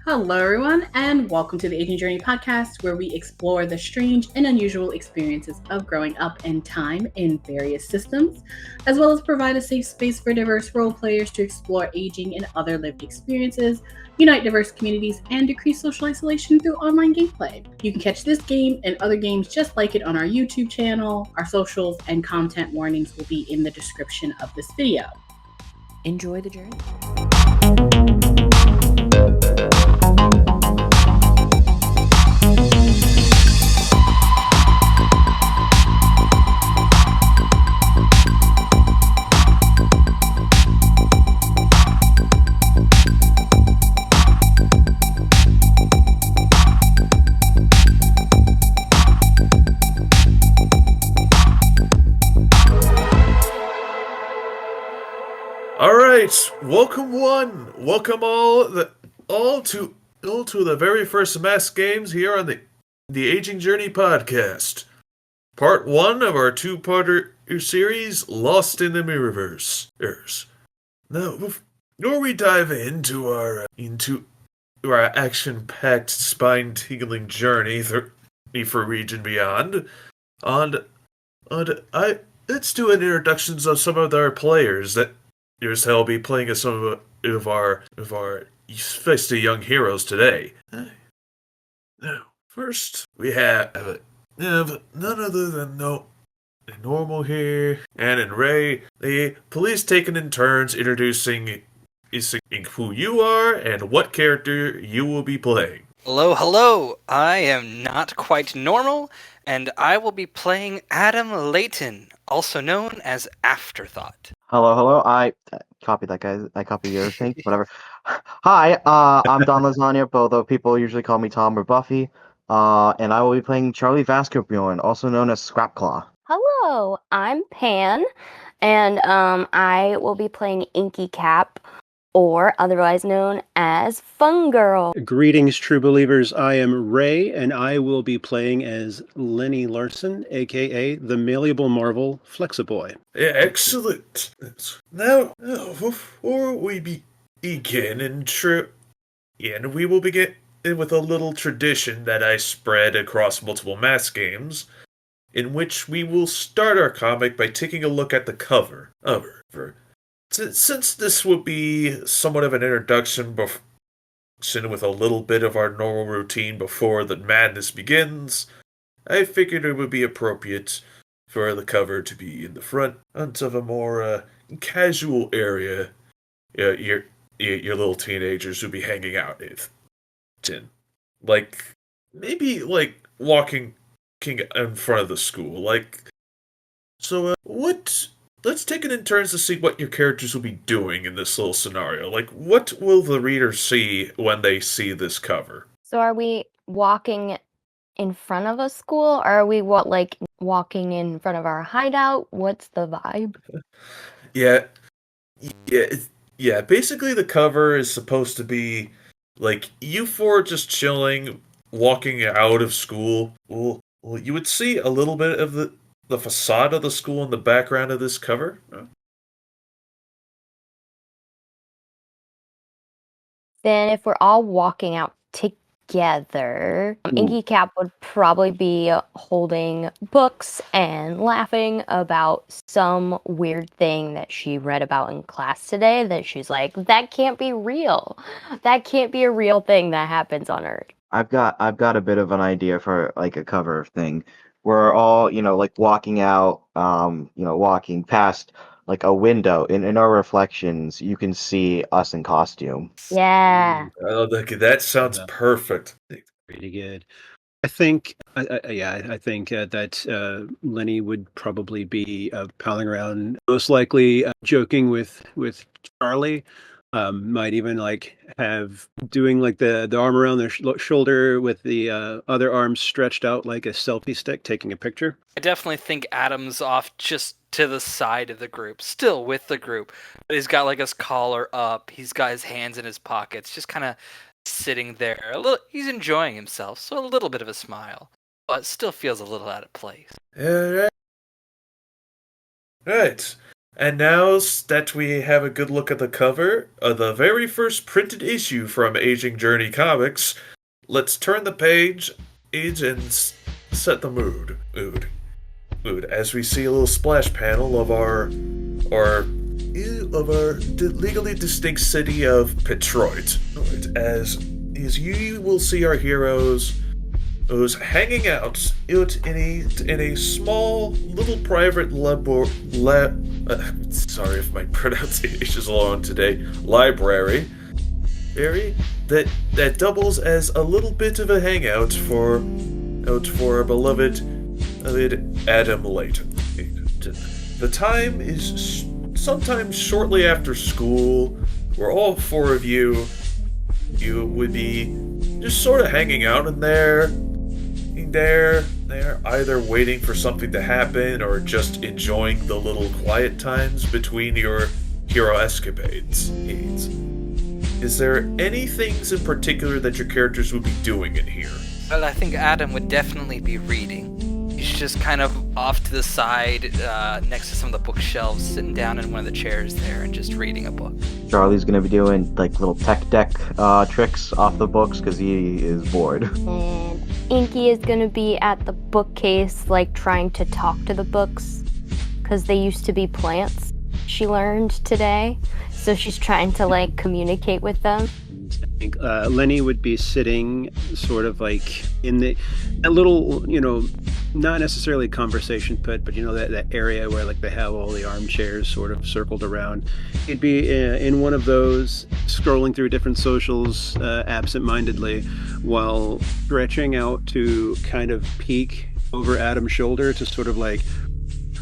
Hello, everyone, and welcome to the Aging Journey podcast, where we explore the strange and unusual experiences of growing up in time in various systems, as well as provide a safe space for diverse role players to explore aging and other lived experiences, unite diverse communities, and decrease social isolation through online gameplay. You can catch this game and other games just like it on our YouTube channel. Our socials and content warnings will be in the description of this video. Enjoy the journey. Alright, welcome all to the very first mass games here on the Aging Journey podcast. Part 1 of our two-parter series, Lost in the Mirrorverse. Now, before we dive into our action-packed, spine-tingling journey for Region Beyond, let's do an introductions of some of our players that I'll be playing as some of our feisty young heroes today. Now, first we have none other than Normal here, Anne and Ray. The police taking in turns introducing who you are and what character you will be playing. Hello. I am not quite normal, and I will be playing Adam Layton, also known as Afterthought. Hello. I copied that guy. I copied the other thing. Whatever. Hi, I'm Don Lasagna, but although people usually call me Tom or Buffy. And I will be playing Charlie Vaskerbjorn, also known as Scrapclaw. Hello, I'm Pan, and I will be playing Inky Cap, or otherwise known as Fun Girl. Greetings, true believers. I am Ray, and I will be playing as Lenny Larson, aka the Malleable Marvel Flexi-boy. Yeah, excellent. Now, before we begin, we will begin with a little tradition that I spread across multiple mass games, in which we will start our comic by taking a look at the cover. Since this would be somewhat of an introduction with a little bit of our normal routine before the madness begins, I figured it would be appropriate for the cover to be in the front of a more casual area your little teenagers would be hanging out in. Maybe walking in front of the school. Let's take it in turns to see what your characters will be doing in this little scenario. What will the reader see when they see this cover? So are we walking in front of a school, or are we walking in front of our hideout? What's the vibe? Yeah. Basically, the cover is supposed to be you four just chilling, walking out of school. Well, you would see a little bit of the facade of the school in the background of this cover. Then if we're all walking out together, Inky Cap would probably be holding books and laughing about some weird thing that she read about in class today that she's like, that can't be real. That can't be a real thing that happens on Earth. I've got a bit of an idea for a cover thing. We're all, walking out, walking past a window. In our reflections, you can see us in costume. Yeah. Oh, that sounds perfect. Pretty good. I think that Lenny would probably be palling around, most likely joking with Charlie. Might even have doing the arm around their shoulder with the other arm stretched out like a selfie stick, taking a picture. I definitely think Adam's off just to the side of the group, still with the group, but he's got his collar up, he's got his hands in his pockets, just kind of sitting there. He's enjoying himself, so a little bit of a smile, but still feels a little out of place. Right. And now that we have a good look at the cover of the very first printed issue from Aging Journey Comics, let's turn the page and set the mood. As we see a little splash panel of our legally distinct city of Detroit. As you will see our heroes hanging out in a small little private sorry if my pronunciation is long today. Library that doubles as a little bit of a hangout for our beloved Adam Layton. The time is sometime shortly after school, where all four of you would be just sort of hanging out in there, either waiting for something to happen or just enjoying the little quiet times between your hero escapades. Is there any things in particular that your characters would be doing in here? Well, I think Adam would definitely be reading. He's just kind of off to the side, next to some of the bookshelves, sitting down in one of the chairs there and just reading a book. Charlie's gonna be doing like little tech deck tricks off the books because he is bored. And Inky is gonna be at the bookcase, like trying to talk to the books, because they used to be plants, she learned today. So she's trying to like communicate with them. I think Lenny would be sitting sort of like in a little, not necessarily conversation pit, but that area where like they have all the armchairs sort of circled around. He'd be in one of those, scrolling through different socials absent-mindedly, while stretching out to kind of peek over Adam's shoulder to sort of like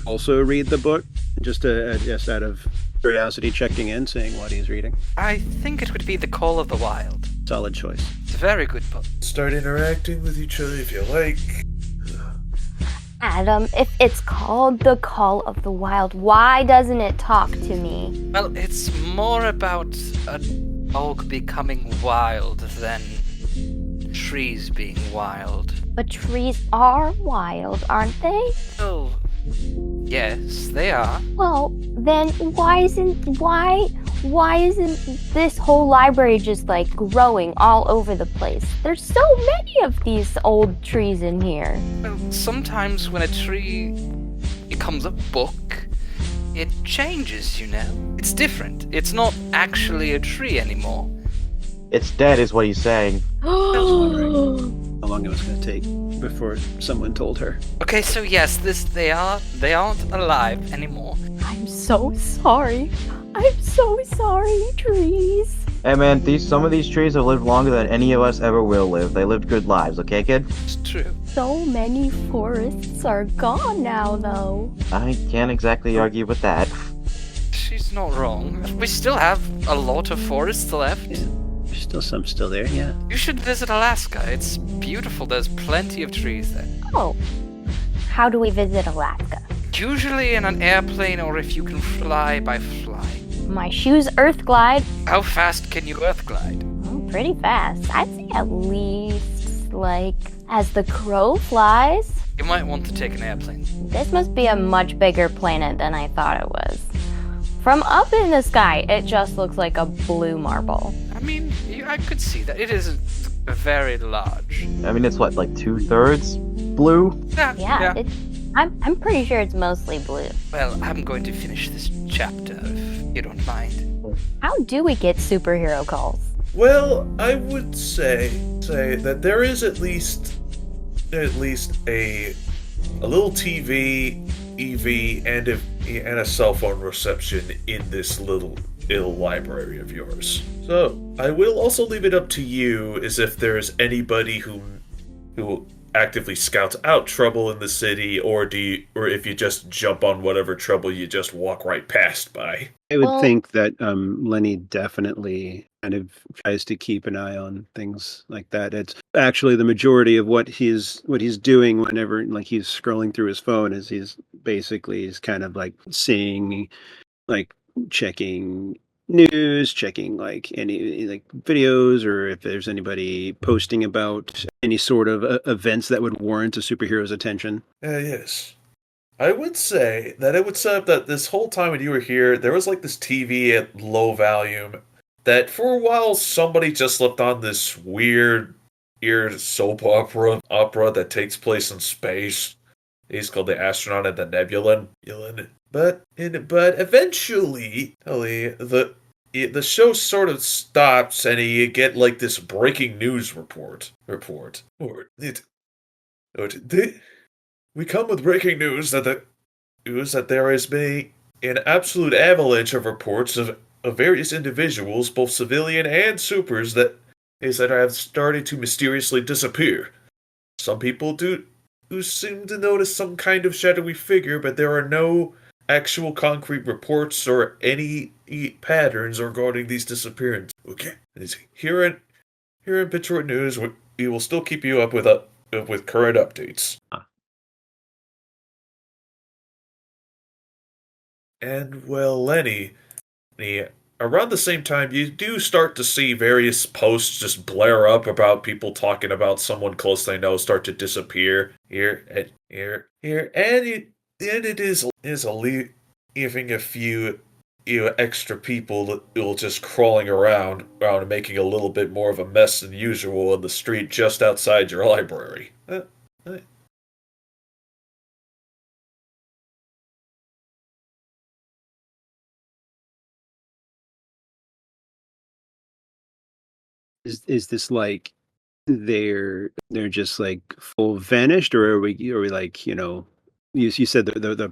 also read the book, just out of curiosity, checking in, seeing what he's reading. I think it would be The Call of the Wild. Solid choice. It's a very good book. Start interacting with each other if you like. Adam, if it's called The Call of the Wild, why doesn't it talk to me? Well, it's more about a dog becoming wild than trees being wild. But trees are wild, aren't they? Oh, yes, they are. Well, then why isn't this whole library just like growing all over the place? There's so many of these old trees in here. Well, sometimes when a tree becomes a book, it changes, It's different. It's not actually a tree anymore. It's dead, is what he's saying. How long it was going to take before someone told her. Okay, so yes, they aren't alive anymore. I'm so sorry. I'm so sorry, trees. Hey man, some of these trees have lived longer than any of us ever will live. They lived good lives, okay, kid? It's true. So many forests are gone now, though. I can't exactly argue with that. She's not wrong. We still have a lot of forests left. Yeah. There's still some still there, yeah. You should visit Alaska. It's beautiful. There's plenty of trees there. Oh. How do we visit Alaska? Usually in an airplane, or if you can fly by flying. My shoes earth glide. How fast can you earth glide? Oh, pretty fast. I'd say at least, like, as the crow flies. You might want to take an airplane. This must be a much bigger planet than I thought it was. From up in the sky, it just looks like a blue marble. I mean, I could see that. It is very large. I mean, it's what, like 2/3 blue? Yeah. I'm pretty sure it's mostly blue. Well, I'm going to finish this chapter, if you don't mind. How do we get superhero calls? Well, I would say that there is at least a little TV, EV, and a cell phone reception in this little library of yours. So I will also leave it up to you as if there's anybody who actively scouts out trouble in the city, or if you just jump on whatever trouble you just walk right past by. I would think that Lenny definitely kind of tries to keep an eye on things like that. It's actually the majority of what he's doing whenever like he's scrolling through his phone is he's kind of like seeing, like checking news, checking like any like videos, or if there's anybody posting about any sort of events that would warrant a superhero's attention. Yes. I would say that it would set up that this whole time when you were here, there was like this TV at low volume that for a while somebody just left on this weird soap opera that takes place in space. It's called The Astronaut and the Nebula. But eventually, the show sort of stops and you get like this breaking news report. We come with breaking news that there has been an absolute avalanche of reports of various individuals, both civilian and supers, that have started to mysteriously disappear. Some people do seem to notice some kind of shadowy figure, but there are no actual concrete reports or any patterns regarding these disappearances. Okay, here in Detroit News, we will still keep you up with current updates. And, well, Lenny, around the same time, you do start to see various posts just blare up about people talking about someone close they know start to disappear here, and it is leaving a few extra people just crawling around and making a little bit more of a mess than usual in the street just outside your library. Is this like they're just like full vanished, or are we like, you said the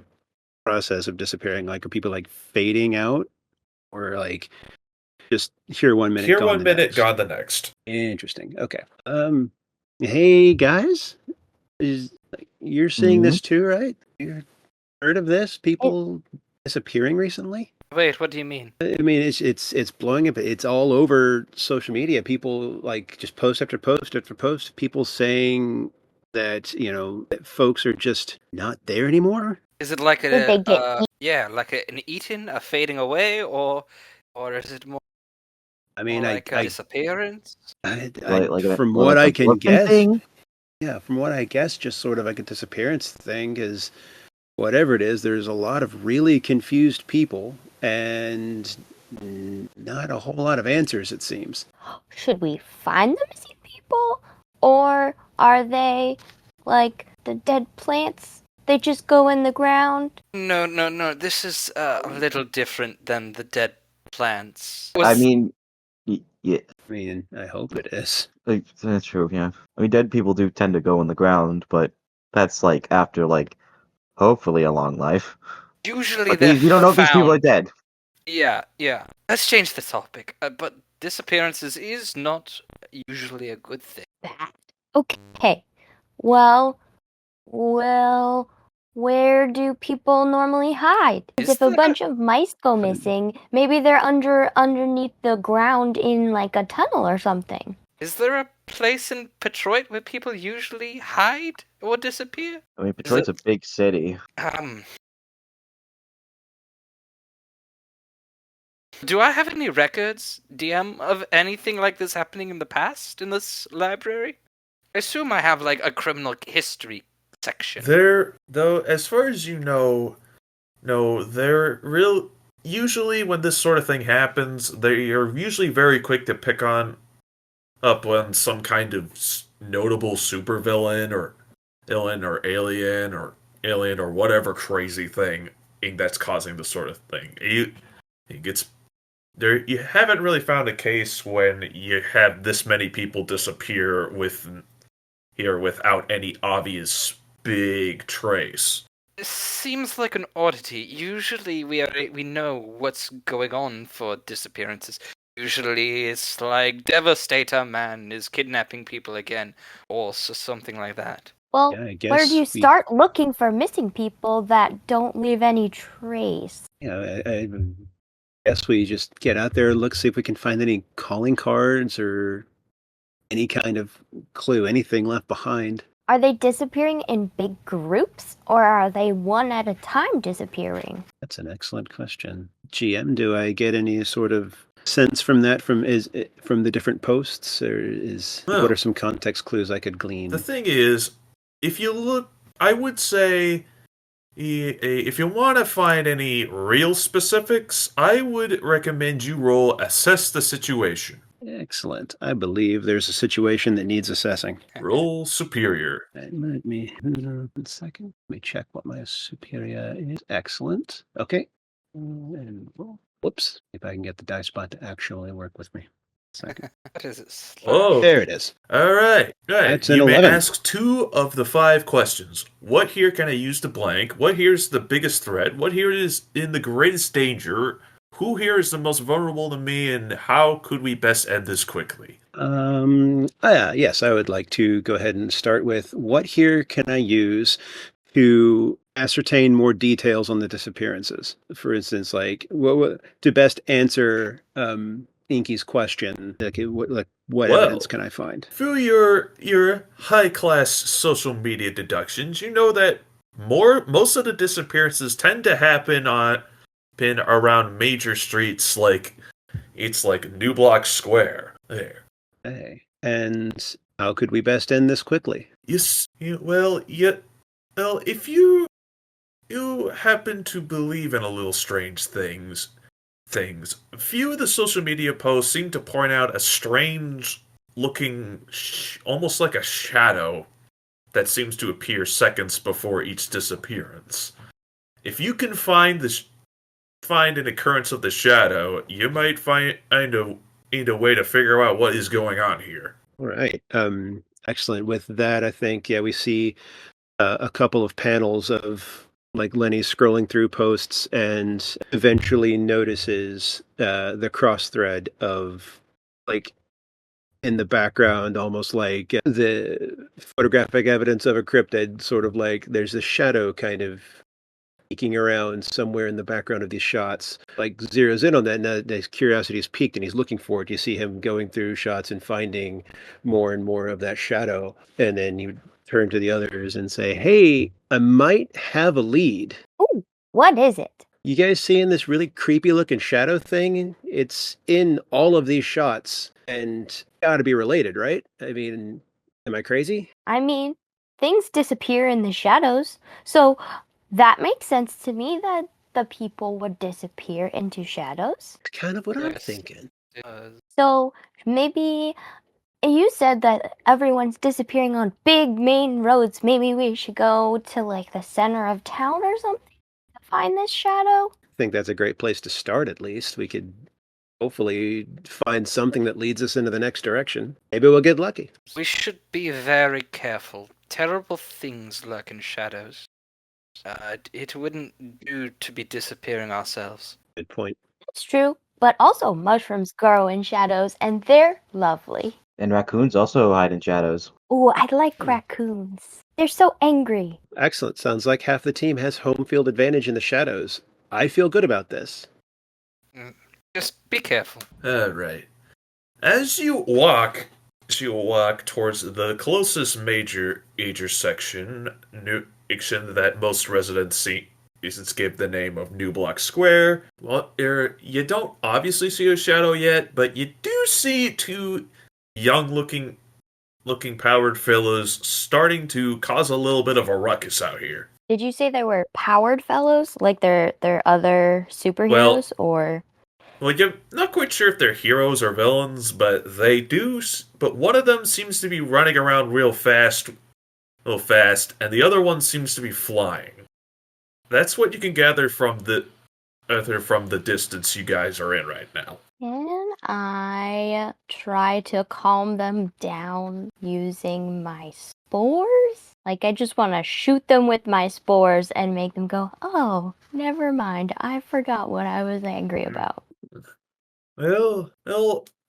process of disappearing, like, are people like fading out, or like just here 1 minute, Here gone 1 the minute, next? gone the next. Interesting. Okay. Hey guys, you're seeing this too, right? You heard of this? People disappearing recently? Wait, what do you mean? I mean, it's blowing up. It's all over social media. People like just post after post after post. People saying that that folks are just not there anymore. Is it like Did they get like an eating, a fading away, or is it more? I mean, like a disappearance. From what I can guess, yeah, from what I guess, just sort of like a disappearance thing. Because whatever it is, there's a lot of really confused people and not a whole lot of answers, it seems. Should we find the missing people? Or are they like the dead plants? They just go in the ground? No. This is a little different than the dead plants. I mean, yeah. I mean, I hope it is. Like, that's true, yeah. I mean, dead people do tend to go in the ground, but that's like after hopefully a long life. Usually But they're you don't know if these people are found. dead. Yeah. Let's change the topic. But disappearances is not usually a good thing. Okay. Well, where do people normally hide? Because if a bunch of mice go missing, maybe they're underneath the ground in like a tunnel or something. Is there a place in Detroit where people usually hide or disappear? I mean, Detroit's a big city. Do I have any records, DM, of anything like this happening in the past in this library? I assume I have like a criminal history section. Though, as far as you know, no, they're real. Usually, when this sort of thing happens, they are usually very quick to pick up on some kind of notable supervillain or alien or whatever crazy thing that's causing this sort of thing. You haven't really found a case when you have this many people disappear without any obvious big trace. It seems like an oddity. Usually we know what's going on for disappearances. Usually it's like Devastator Man is kidnapping people again, or something like that. Well, Yeah, I guess where do you start looking for missing people that don't leave any trace? Yeah, I guess we just get out there and look, see if we can find any calling cards or any kind of clue, anything left behind. Are they disappearing in big groups, or are they one at a time disappearing? That's an excellent question. GM, do I get any sort of sense from that from the different posts, or what are some context clues I could glean? The thing is, if you look, I would say If you want to find any real specifics, I would recommend you roll Assess the Situation. Excellent. I believe there's a situation that needs assessing. Roll Superior. Let me, 1 second. Let me check what my superior is. Excellent. Okay. And roll. Whoops. If I can get the dice bot to actually work with me. Second. What is it? Oh, There it is. all right. That's an You may 11. ask 2 of the 5 questions. What here can I use to blank? What here is the biggest threat? What here is in the greatest danger? Who here is the most vulnerable to me? And how could we best end this quickly? Yes, I would like to go ahead and start with what here can I use to ascertain more details on the disappearances? For instance, like what to best answer Inky's question, what Well, evidence can I find? Through your high-class social media deductions, you know that most of the disappearances tend to happen around major streets like New Block Square. There. Hey. And how could we best end this quickly? If you happen to believe in a little strange things, few of the social media posts seem to point out a strange looking, almost like a shadow that seems to appear seconds before each disappearance. If you can find an occurrence of the shadow, you might find a way to figure out what is going on here. All right. Excellent. With that, I think, we see a couple of panels of like Lenny scrolling through posts and eventually notices the cross thread of like in the background, almost like the photographic evidence of a cryptid, sort of like there's a shadow kind of peeking around somewhere in the background of these shots, like zeroes in on that, and his curiosity is piqued and he's looking for it. You see him going through shots and finding more and more of that shadow, and then you turn to the others and say, hey, I might have a lead. Ooh, what is it? You guys seeing this really creepy looking shadow thing? It's in all of these shots and gotta be related, right? I mean, am I crazy? I mean, things disappear in the shadows, so that makes sense to me that the people would disappear into shadows. It's kind of what I'm Yes. thinking. So maybe you said that everyone's disappearing on big main roads. Maybe we should go to like the center of town or something to find this shadow. I think that's a great place to start, at least. We could hopefully find something that leads us into the next direction. Maybe we'll get lucky. We should be very careful. Terrible things lurk in shadows. It wouldn't do to be disappearing ourselves. Good point. That's true, but also mushrooms grow in shadows and they're lovely. And raccoons also hide in shadows. Ooh, I like raccoons. They're so angry. Excellent. Sounds like half the team has home field advantage in the shadows. I feel good about this. Just be careful. All right. As you walk towards the closest major section that most residents see, is give the name of New Block Square. Well, you don't obviously see a shadow yet, but you do see 2 young-looking powered fellows starting to cause a little bit of a ruckus out here. Did you say they were powered fellows? Like they're other superheroes or? Well, you're not quite sure if they're heroes or villains, but they do. But one of them seems to be running around real fast, and the other one seems to be flying. That's what you can gather from the distance you guys are in right now. Can I try to calm them down using my spores? Like, I just want to shoot them with my spores and make them go, oh, never mind. I forgot what I was angry about. Well,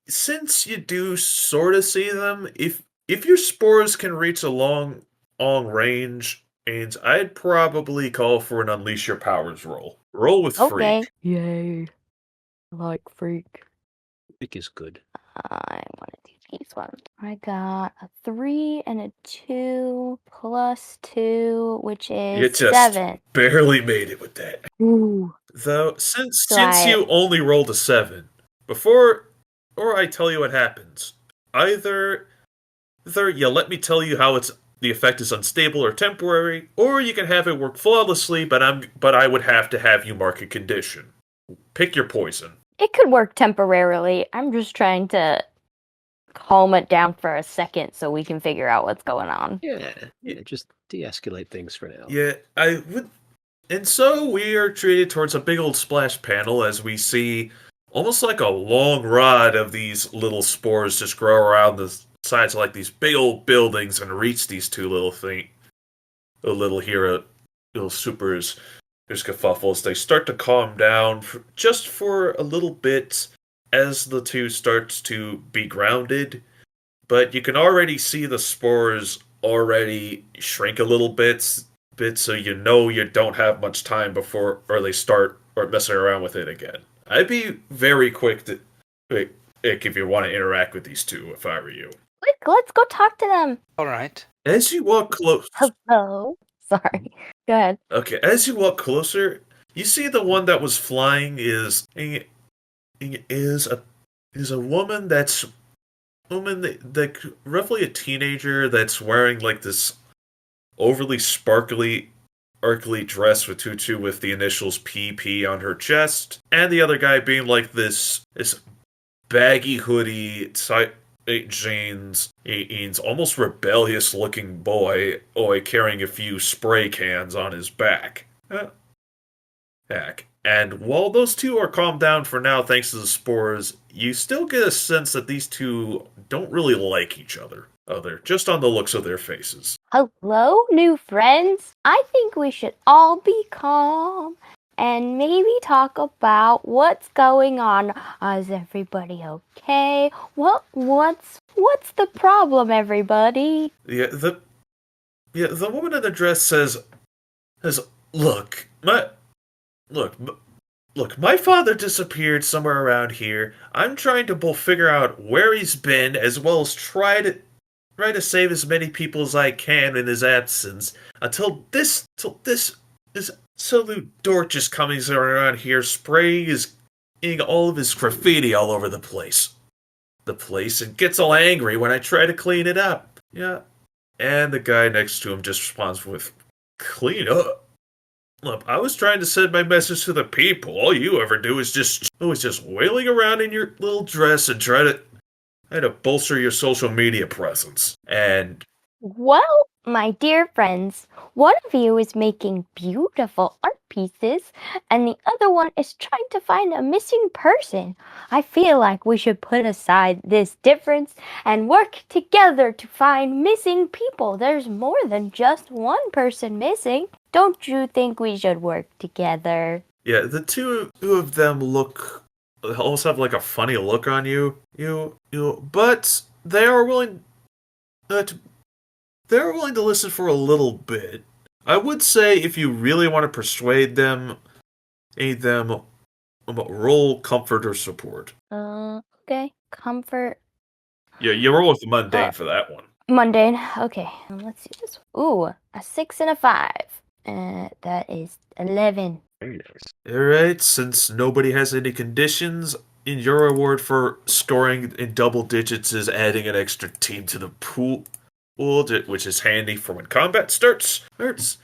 since you do sort of see them, if your spores can reach a long range, and I'd probably call for an Unleash Your Powers roll. Roll with Okay. Freak. Yay. I like freak. Freak is good. I want to do these ones. I got a 3 and a 2 plus 2, which You is just 7. barely made it with that. Ooh. Though, since Right. you only rolled a 7, before I tell you what happens, either you let me tell you how it's the effect is unstable or temporary, or you can have it work flawlessly, but I would have to have you mark a condition. Pick your poison. It could work temporarily. I'm just trying to calm it down for a second so we can figure out what's going on. Yeah, just de-escalate things for now. Yeah, I would. And so we are treated towards a big old splash panel as we see almost like a long rod of these little spores just grow around the sides of like these big old buildings and reach these two little little supers. There's kerfuffles. They start to calm down just for a little bit as the two starts to be grounded. But you can already see the spores already shrink a little bit, so you know you don't have much time before they start messing around with it again. I'd be very quick to if you want to interact with these two if I were you. Quick, let's go talk to them. All right. As you walk close... Hello? Sorry. Go ahead. Okay, as you walk closer, you see the one that was flying is a woman that's roughly a teenager that's wearing like this overly sparkly dress with tutu with the initials PP on her chest, and the other guy being like this baggy hoodie, tight jeans, he's almost rebellious looking boy carrying a few spray cans on his back. And while those two are calmed down for now thanks to the spores, you still get a sense that these two don't really like each other, just on the looks of their faces. Hello, new friends. I think we should all be calm and maybe talk about what's going on. Is everybody okay? What's the problem, everybody? The woman in the dress says, Look, my father disappeared somewhere around here. I'm trying to both figure out where he's been, as well as try to save as many people as I can in his absence, until this absolute dork just comes around here, spraying all of his graffiti all over the place. And gets all angry when I try to clean it up. Yeah. And the guy next to him just responds with, "Clean up? Look, I was trying to send my message to the people. All you ever do is just wailing around in your little dress and try to bolster your social media presence." And Well, my dear friends, one of you is making beautiful art pieces, and the other one is trying to find a missing person. I feel like we should put aside this difference and work together to find missing people. There's more than just one person missing. Don't you think we should work together? yeah, the two of them almost have like a funny look on you, but they are willing to listen for a little bit. I would say if you really want to persuade them, roll comfort or support. Okay. Comfort. Yeah, you roll with mundane for that one. Mundane. Okay. Let's see this. Ooh, a 6 and a 5. That is 11. Very nice. Alright, since nobody has any conditions, in your reward for scoring in double digits is adding an extra team to the pool, which is handy for when combat starts. Nice.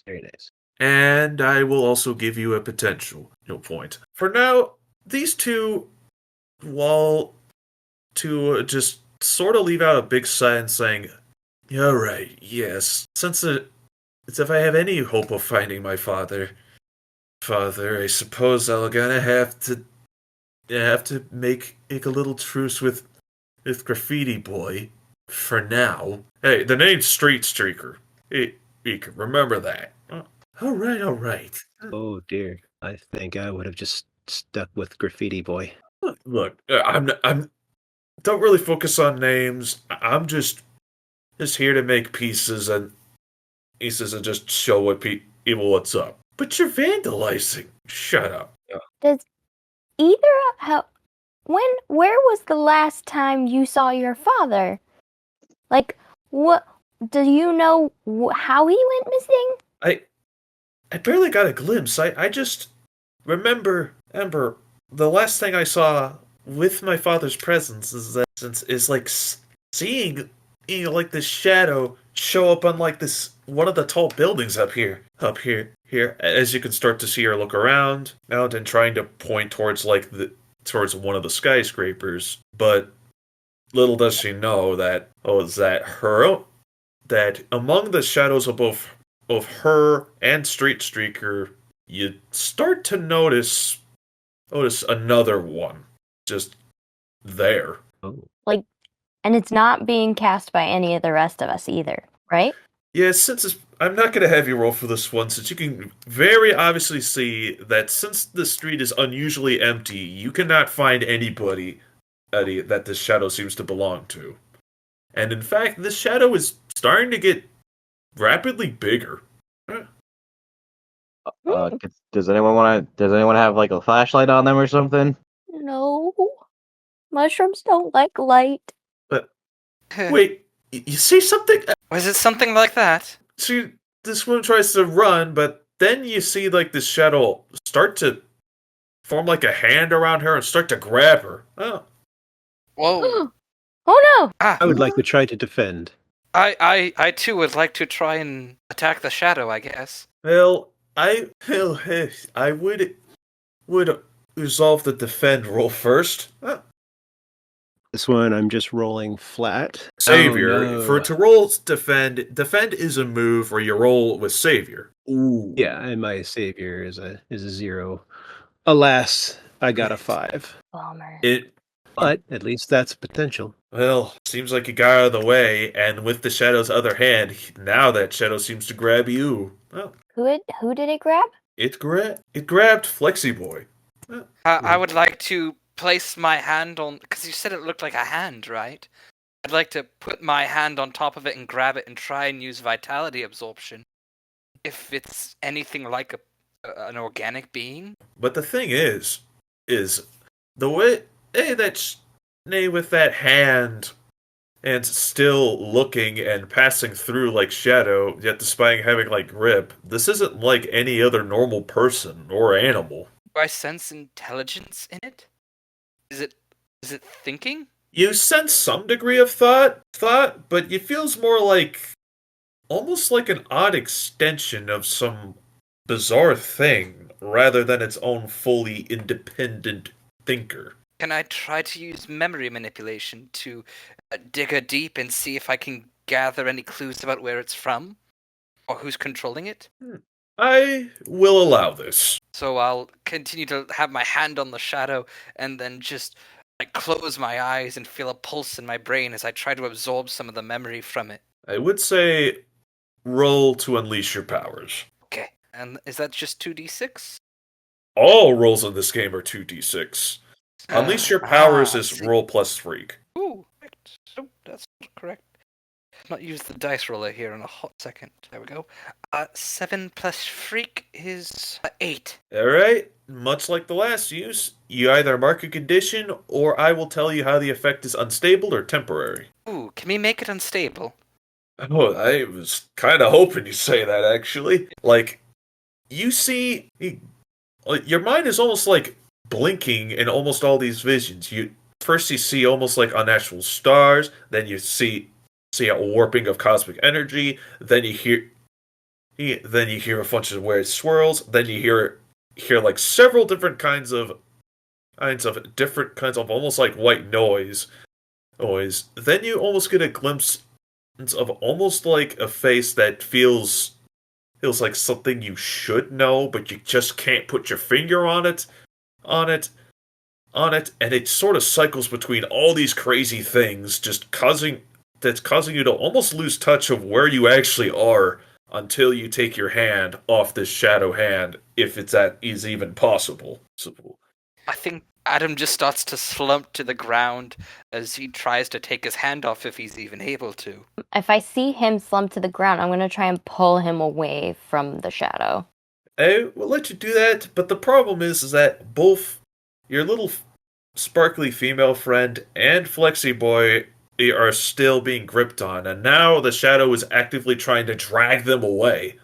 Very nice. And I will also give you a potential point. For now, these two, just sort of leave out a big sign saying, "Yeah, right, yes. Since if I have any hope of finding my father, I suppose I'm gonna have to make a little truce with Graffiti Boy for now. Hey, the name's Street Streaker. You can remember that." All right. Oh dear. I think I would have just stuck with Graffiti Boy. Look, I'm don't really focus on names. I'm just here to make pieces and just show people what's up. But you're vandalizing. Shut up. Does where was the last time you saw your father? Like, what, do you know how he went missing? I barely got a glimpse. I just remember the last thing I saw with my father's presence is like seeing like this shadow show up on like this one of the tall buildings here, as you can start to see her look around and trying to point towards towards one of the skyscrapers. But little does she know that that among the shadows of both her and Street Streaker, you start to notice another one just there. Oh. And it's not being cast by any of the rest of us either, right? Yeah, I'm not going to have you roll for this one, since you can very obviously see that since the street is unusually empty, you cannot find anybody that this shadow seems to belong to. And in fact, this shadow is starting to get rapidly bigger. Does anyone have like a flashlight on them or something? No. Mushrooms don't like light. But wait, you see something? Was it something like that? See, this one tries to run, but then you see like this shadow start to form like a hand around her and start to grab her. Oh. Whoa. Oh no! Ah, I would like to try to defend. I too would like to try and attack the shadow, I guess. Well, I would resolve the defend roll first. This one I'm just rolling flat. Savior. Oh, no. For to roll defend is a move where you roll with Savior. Ooh. Yeah, and my savior is a 0. Alas, I got a 5. Bummer. But at least that's potential. Well, seems like you got out of the way, and with the shadow's other hand, now that shadow seems to grab you. Oh, Who did it grab? it grabbed Flexi-boy. I would like to place my hand on, because you said it looked like a hand, right? I'd like to put my hand on top of it and grab it and try and use vitality absorption. If it's anything like an organic being. But the thing is the way that with that hand and still looking and passing through like shadow, yet despite having like grip, this isn't like any other normal person or animal. Do I sense intelligence in it? Is it thinking? You sense some degree of thought, but it feels more like almost like an odd extension of some bizarre thing rather than its own fully independent thinker. Can I try to use memory manipulation to dig deep and see if I can gather any clues about where it's from? Or who's controlling it? I will allow this. So I'll continue to have my hand on the shadow and then just close my eyes and feel a pulse in my brain as I try to absorb some of the memory from it. I would say roll to unleash your powers. Okay, and is that just 2d6? All rolls in this game are 2d6. Unleash your powers is roll plus freak. Ooh, so that's not correct. Not use the dice roller here in a hot second. There we go. 7 plus freak is 8. Alright, much like the last use, you either mark a condition or I will tell you how the effect is unstable or temporary. Ooh, can we make it unstable? Oh, I was kind of hoping you'd say that, actually. Like, you see, your mind is almost like blinking in almost all these visions. First you see almost like unnatural stars, then you see a warping of cosmic energy, then you hear a bunch of weird swirls, then you hear like several different kinds of almost like white noise. Then you almost get a glimpse of almost like a face that feels like something you should know, but you just can't put your finger on it, and it sort of cycles between all these crazy things, causing you to almost lose touch of where you actually are until you take your hand off this shadow hand, if that is even possible. I think Adam just starts to slump to the ground as he tries to take his hand off if he's even able to. If I see him slump to the ground, I'm going to try and pull him away from the shadow. I will let you do that, but the problem is that both your little sparkly female friend and Flexi-boy are still being gripped on, and now the shadow is actively trying to drag them away.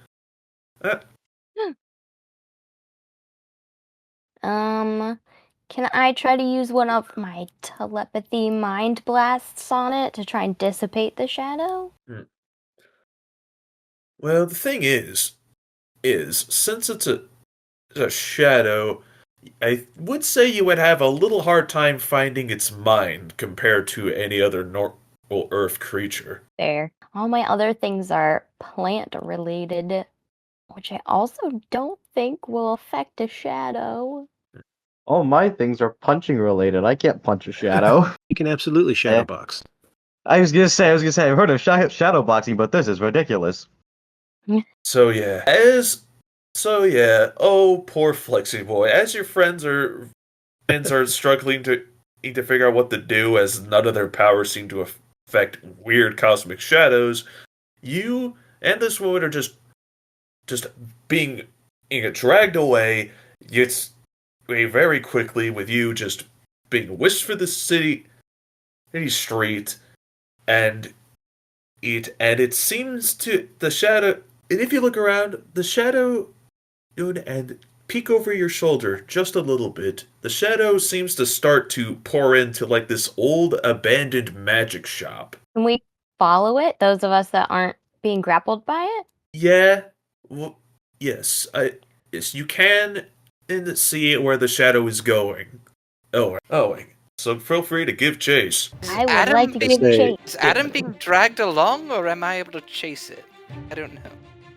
Can I try to use one of my telepathy mind blasts on it to try and dissipate the shadow? Well, the thing is since it's a shadow, I would say you would have a little hard time finding its mind compared to any other normal Earth creature. Fair. All my other things are plant related, which I also don't think will affect a shadow. All my things are punching related. I can't punch a shadow. You can absolutely shadow box. I was gonna say, I've heard of shadow boxing, but this is ridiculous. So yeah, oh poor Flexi-boy. As your friends are struggling to figure out what to do, as none of their powers seem to affect weird cosmic shadows, you and this woman are just being dragged away. It's very quickly with you just being whisked for the city street, and it seems to the shadow. And if you look around, the shadow, and peek over your shoulder just a little bit, the shadow seems to start to pour into like this old abandoned magic shop. Can we follow it? Those of us that aren't being grappled by it? Yeah, well, yes, you can and see where the shadow is going. Oh, so feel free to give chase. I would like to give chase. Is Adam being dragged along, or am I able to chase it? I don't know.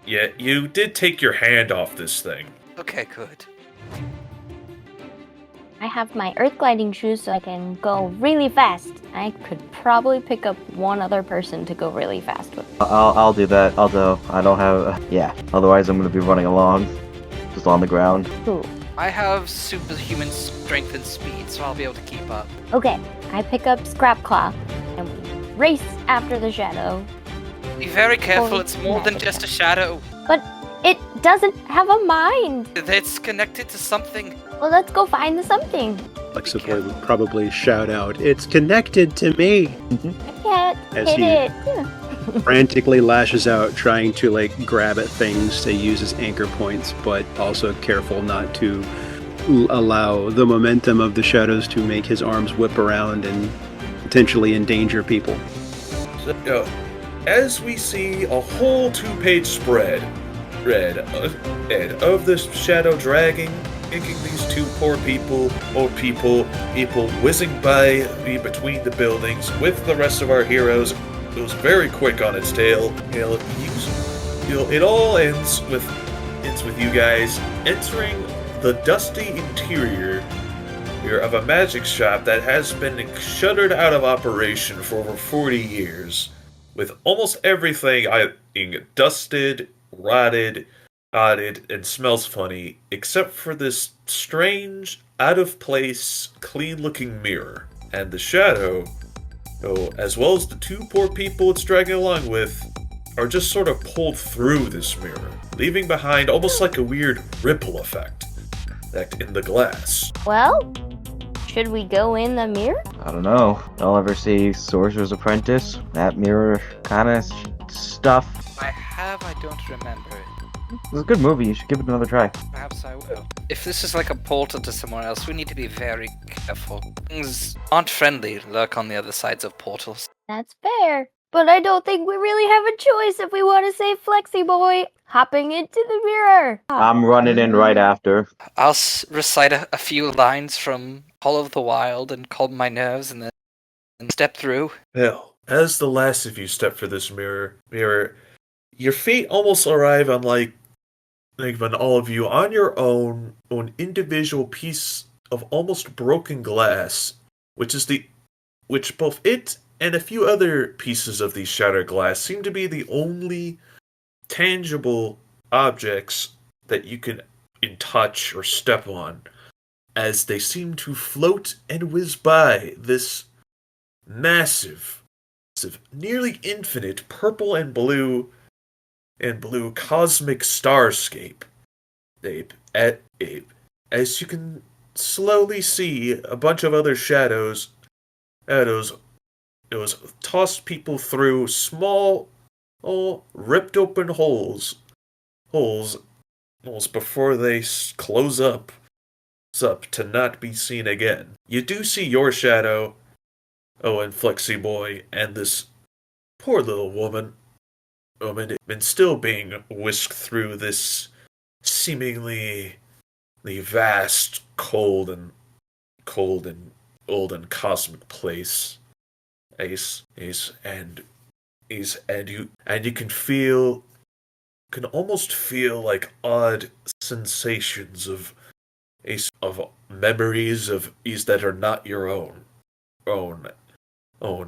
Yeah, you did take your hand off this thing. Okay, good. I have my earth gliding shoes so I can go really fast. I could probably pick up one other person to go really fast with. I'll do that. Although I don't have. Yeah. Otherwise, I'm gonna be running along, just on the ground. Cool. I have superhuman strength and speed, so I'll be able to keep up. Okay, I pick up Scrapclaw and we race after the shadow. Be very careful, Oh, it's more than just a shadow. But it doesn't have a mind. It's connected to something. Well, let's go find the something. Flexi-boy would probably shout out, "It's connected to me!" I can't As hit he- it. Frantically lashes out, trying to grab at things to use as anchor points, but also careful not to allow the momentum of the shadows to make his arms whip around and potentially endanger people. So, as we see a whole 2-page spread of this shadow dragging these two poor people whizzing by between the buildings with the rest of our heroes. It was very quick on its tail. It all ends with you guys entering the dusty interior of a magic shop that has been shuttered out of operation for over 40 years, with almost everything being dusted, rotted, and smells funny, except for this strange, out-of-place, clean-looking mirror. And the shadow, as well as the two poor people it's dragging along with, are just sort of pulled through this mirror, leaving behind almost like a weird ripple effect in the glass. Well, should we go in the mirror? I don't know. Y'all ever see Sorcerer's Apprentice? That mirror kind of stuff. I don't remember it. It's a good movie. You should give it another try. Perhaps I will. If this is like a portal to somewhere else, we need to be very careful. Things aren't friendly lurk on the other sides of portals. That's fair. But I don't think we really have a choice if we want to save Flexi-boy. Hopping into the mirror. I'm running in right after. I'll recite a few lines from Call of the Wild and calm my nerves and then step through. Well, as the last of you step for this mirror, your feet almost arrive on when all of you on your own individual piece of almost broken glass, which both it and a few other pieces of these shattered glass seem to be the only tangible objects that you can touch or step on, as they seem to float and whiz by this massive, nearly infinite purple and blue cosmic starscape. As you can slowly see, a bunch of other shadows toss people through small, ripped open holes before they close up, up to not be seen again. You do see your shadow, and Flexi-boy, and this poor little woman, and still being whisked through this seemingly the vast, cold and old and cosmic place. And you can almost feel like odd sensations of memories of that are not your own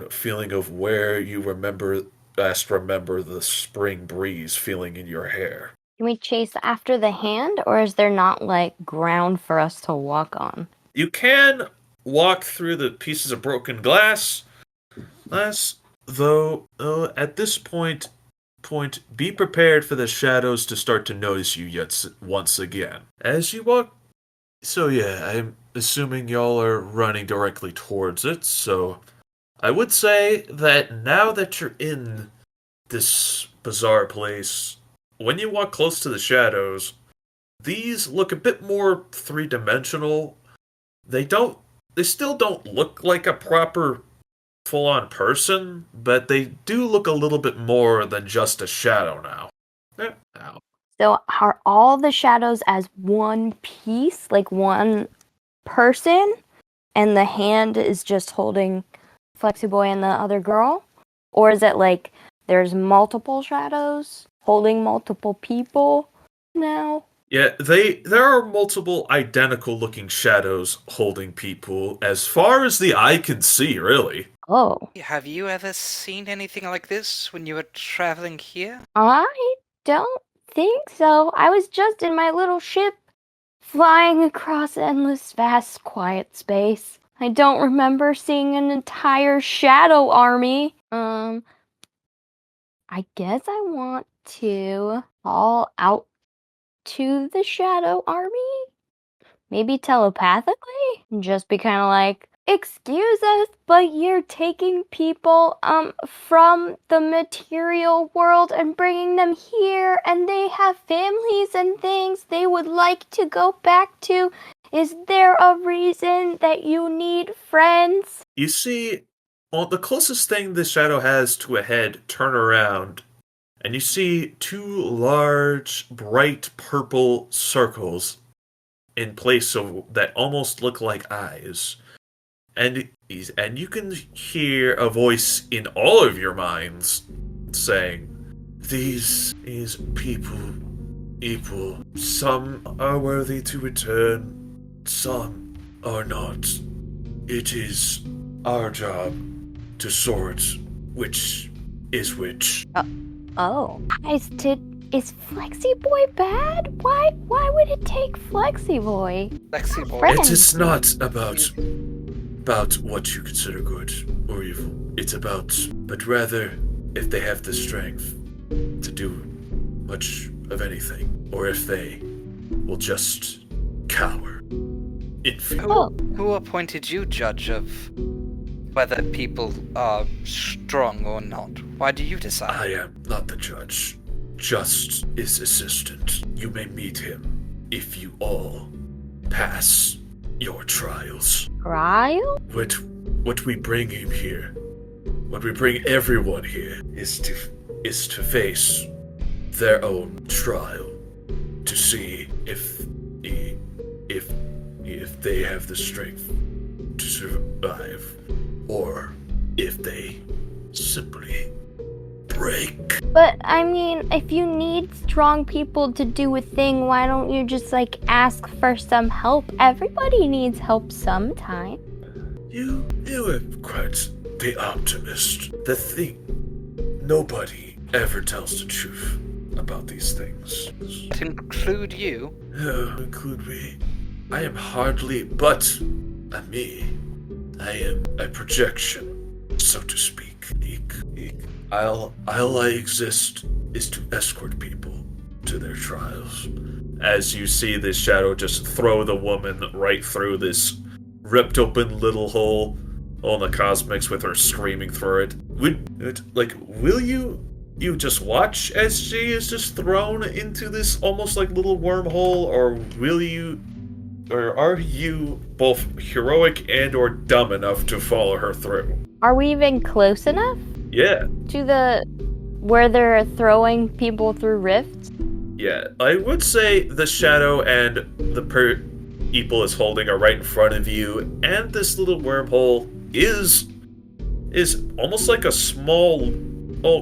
feeling of where you remember the spring breeze feeling in your hair. Can we chase after the hand, or is there not, like, ground for us to walk on? You can walk through the pieces of broken glass, though at this point, be prepared for the shadows to start to notice you once again. As you walk... So yeah, I'm assuming y'all are running directly towards it, so... I would say that now that you're in this bizarre place, when you walk close to the shadows, these look a bit more three-dimensional. They still don't look like a proper full-on person, but they do look a little bit more than just a shadow now. Ow. So are all the shadows as one piece, like one person, and the hand is just holding Flexi-boy and the other girl? Or is it like there's multiple shadows holding multiple people now? Yeah, there are multiple identical looking shadows holding people as far as the eye can see, really. Oh. Have you ever seen anything like this when you were traveling here? I don't think so. I was just in my little ship flying across endless, vast, quiet space. I don't remember seeing an entire shadow army. I guess I want to call out to the shadow army? Maybe telepathically? Just be kind of like, excuse us, but you're taking people from the material world and bringing them here, and they have families and things they would like to go back to. Is there a reason that you need friends? You see, the closest thing the shadow has to a head turn around, and you see two large, bright purple circles in place that almost look like eyes. And you can hear a voice in all of your minds saying, These people equal. Some are worthy to return, some are not. It is our job to sort which is which. Oh. Is Flexi-boy bad? Why would it take Flexi-boy? Flexi-boy. It is not about what you consider good or evil. It's but rather if they have the strength to do much of anything, or if they will just cower in fear. Who appointed you judge of whether people are strong or not? Why do you decide? I am not the judge, just his assistant. You may meet him if you all pass your trials. Trial? What we bring him here, what we bring everyone here, is to face their own trial, to see if they have the strength to survive, or if they simply break. But, I mean, if you need strong people to do a thing, why don't you just, ask for some help? Everybody needs help sometime. You are quite the optimist. The thing, nobody ever tells the truth about these things. To include you? Include me. I am hardly but a me. I am a projection, so to speak. All I exist is to escort people to their trials. As you see this shadow just throw the woman right through this ripped open little hole on the cosmics with her screaming through it. Will you just watch as she is just thrown into this almost like little wormhole, or will you are you both heroic and or dumb enough to follow her through? Are we even close enough Yeah. to the where they're throwing people through rifts? Yeah, I would say the shadow and the people is holding are right in front of you, and this little wormhole is almost like a small,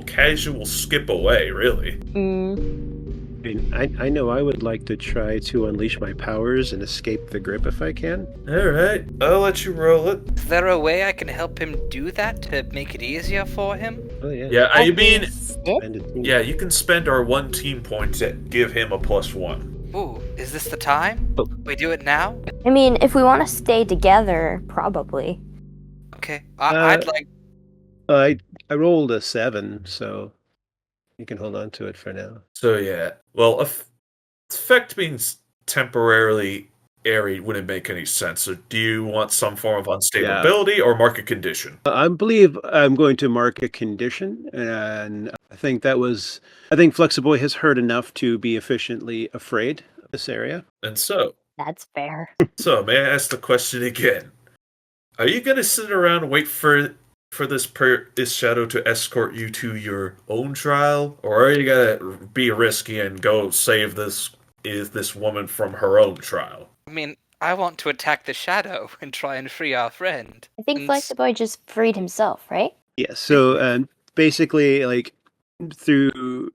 casual skip away, really. I mean, I know I would like to try to unleash my powers and escape the grip if I can. Alright, I'll let you roll it. Is there a way I can help him do that to make it easier for him? Oh yeah. Yeah, I mean, Spend yeah, you can spend our 1 team point to give him a +1. Ooh, is this the time? Oh. We do it now? I mean, if we want to stay together, probably. Okay, I'd like... I rolled a 7, so you can hold on to it for now. So yeah, well, effect being temporarily airy wouldn't make any sense. So do you want some form of unstability or market condition? I believe I'm going to mark a condition, and I think Flexi-boy has heard enough to be efficiently afraid of this area. And so, That's fair. so may I ask the question again? Are you gonna sit around and wait for this shadow to escort you to your own trial, or are you gonna be risky and go save this woman from her own trial? I mean, I want to attack the shadow and try and free our friend. I think And Flexi-boy just freed himself, right? Yeah. So basically, like through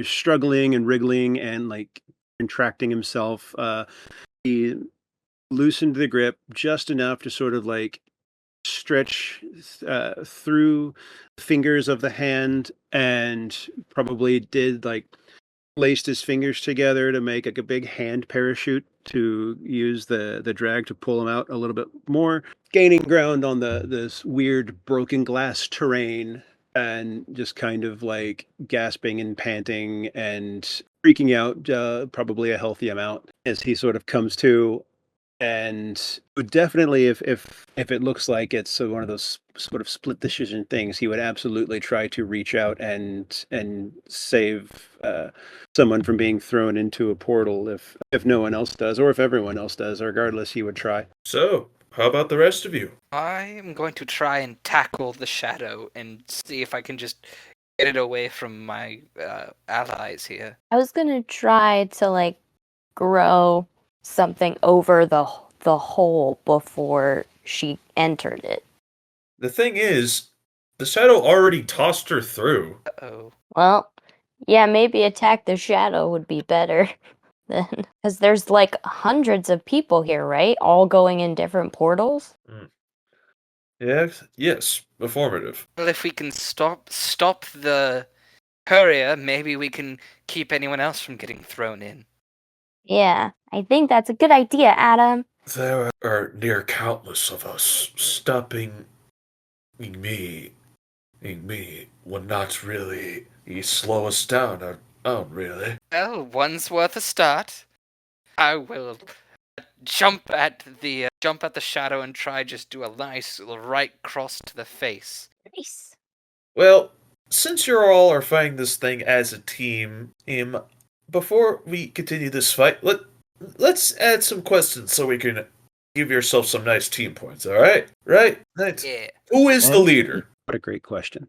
struggling and wriggling and like contracting himself, he loosened the grip just enough to sort of like stretch through the fingers of the hand, and probably did like laced his fingers together to make like a big hand parachute to use the drag to pull him out a little bit more, gaining ground on this weird broken glass terrain, and just kind of like gasping and panting and freaking out probably a healthy amount as he sort of comes to. And would definitely, if it looks like it's one of those sort of split decision things, he would absolutely try to reach out and save someone from being thrown into a portal if no one else does, or if everyone else does. Regardless, he would try. So, how about the rest of you? I am going to try and tackle the shadow and see if I can just get it away from my allies here. I was gonna try to like grow something over the hole before she entered it. The thing is, the shadow already tossed her through. Uh-oh. Well, yeah, maybe attack the shadow would be better then, because there's like hundreds of people here, right? All going in different portals. Yes, affirmative. Well, if we can stop the courier, maybe we can keep anyone else from getting thrown in. Yeah, I think that's a good idea, Adam. There are near countless of us. Stopping me would not really slow us down, really. Well, one's worth a start. I will jump at the shadow and try just do a nice right cross to the face. Nice. Well, since you all are fighting this thing as a team, before we continue this fight, let's add some questions so we can give yourself some nice team points, alright? Right? Nice. Yeah. Who is the leader? What a great question.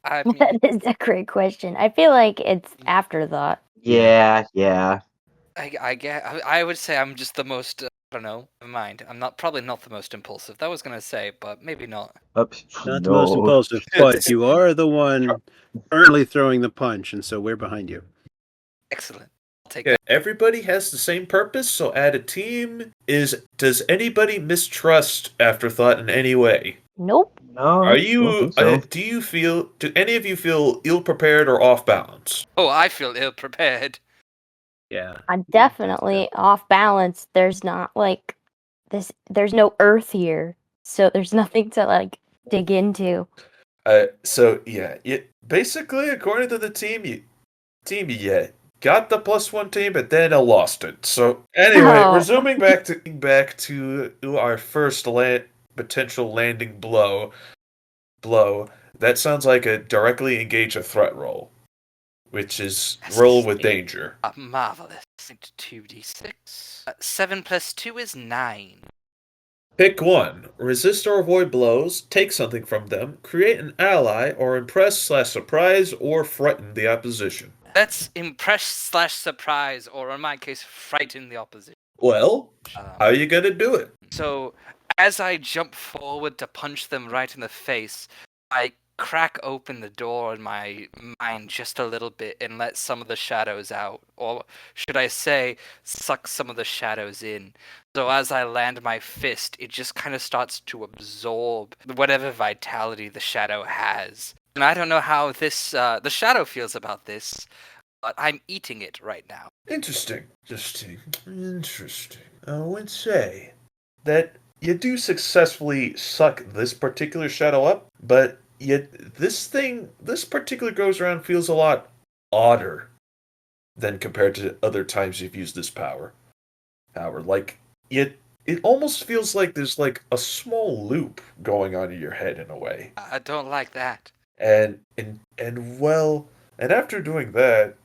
I mean, That is a great question. I feel like it's afterthought. Yeah. I would say I'm just the most. I don't know. Never mind. I'm probably not the most impulsive. That was gonna say, but maybe not. Oops. Not the most impulsive, but you are the one currently throwing the punch, and so we're behind you. Excellent. I'll take Okay, that. everybody has the same purpose, so add a team. Does anybody mistrust Afterthought in any way? Nope. No. Are you? I don't think so. Do any of you feel ill-prepared or off balance? Oh, I feel ill prepared. Yeah. I'm definitely off balance. There's not like this. There's no earth here, so there's nothing to like dig into. So yeah, basically according to the team, you got the +1 team, but then lost it. So anyway, Oh. resuming back to our first potential landing blow. That sounds like a directly engage a threat roll, which is Yes. roll with danger. Marvelous. 2d6. 7 plus 2 is 9. Pick one. Resist or avoid blows, take something from them, create an ally, or impress/surprise or frighten the opposition. Let's impress/surprise, or in my case, frighten the opposition. Well, how are you gonna do it? So, as I jump forward to punch them right in the face, I crack open the door in my mind just a little bit and let some of the shadows out. Or should I say, suck some of the shadows in. So as I land my fist, it just kind of starts to absorb whatever vitality the shadow has. And I don't know how the shadow feels about this, but I'm eating it right now. Interesting. I would say that you do successfully suck this particular shadow up, but yet this particular goes around feels a lot odder than compared to other times you've used this power. Like, it almost feels like there's like a small loop going on in your head in a way. I don't like that. And after doing that,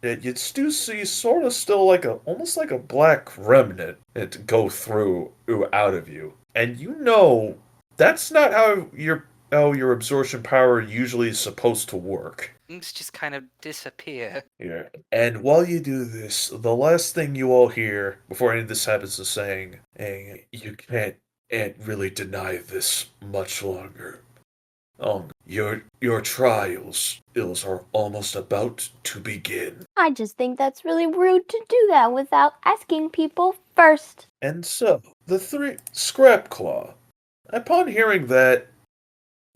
you do see sort of still like almost like a black remnant to go through out of you, and you know that's not how your absorption power usually is supposed to work. Things just kind of disappear. Yeah, and while you do this, the last thing you all hear before any of this happens is saying, "Hey, you can't really deny this much longer. Your trials are almost about to begin." I just think that's really rude to do that without asking people first. And so, the three Scrapclaw, upon hearing that,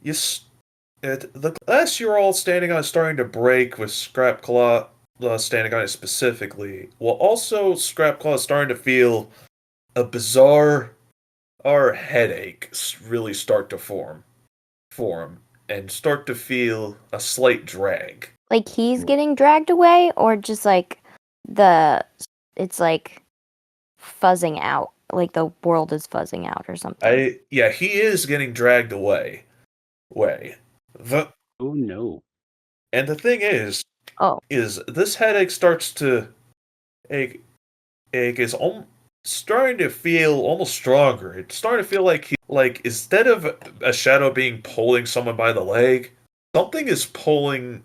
the glass you're all standing on is starting to break, with Scrapclaw standing on it specifically, while also Scrapclaw is starting to feel a bizarre headache really start to form, and start to feel a slight drag. Like he's getting dragged away, or just like it's like fuzzing out, like the world is fuzzing out or something. He is getting dragged away. Oh no. And the thing is this headache starts to ache is starting to feel almost stronger. It's starting to feel like instead of a shadow being pulling someone by the leg, something is pulling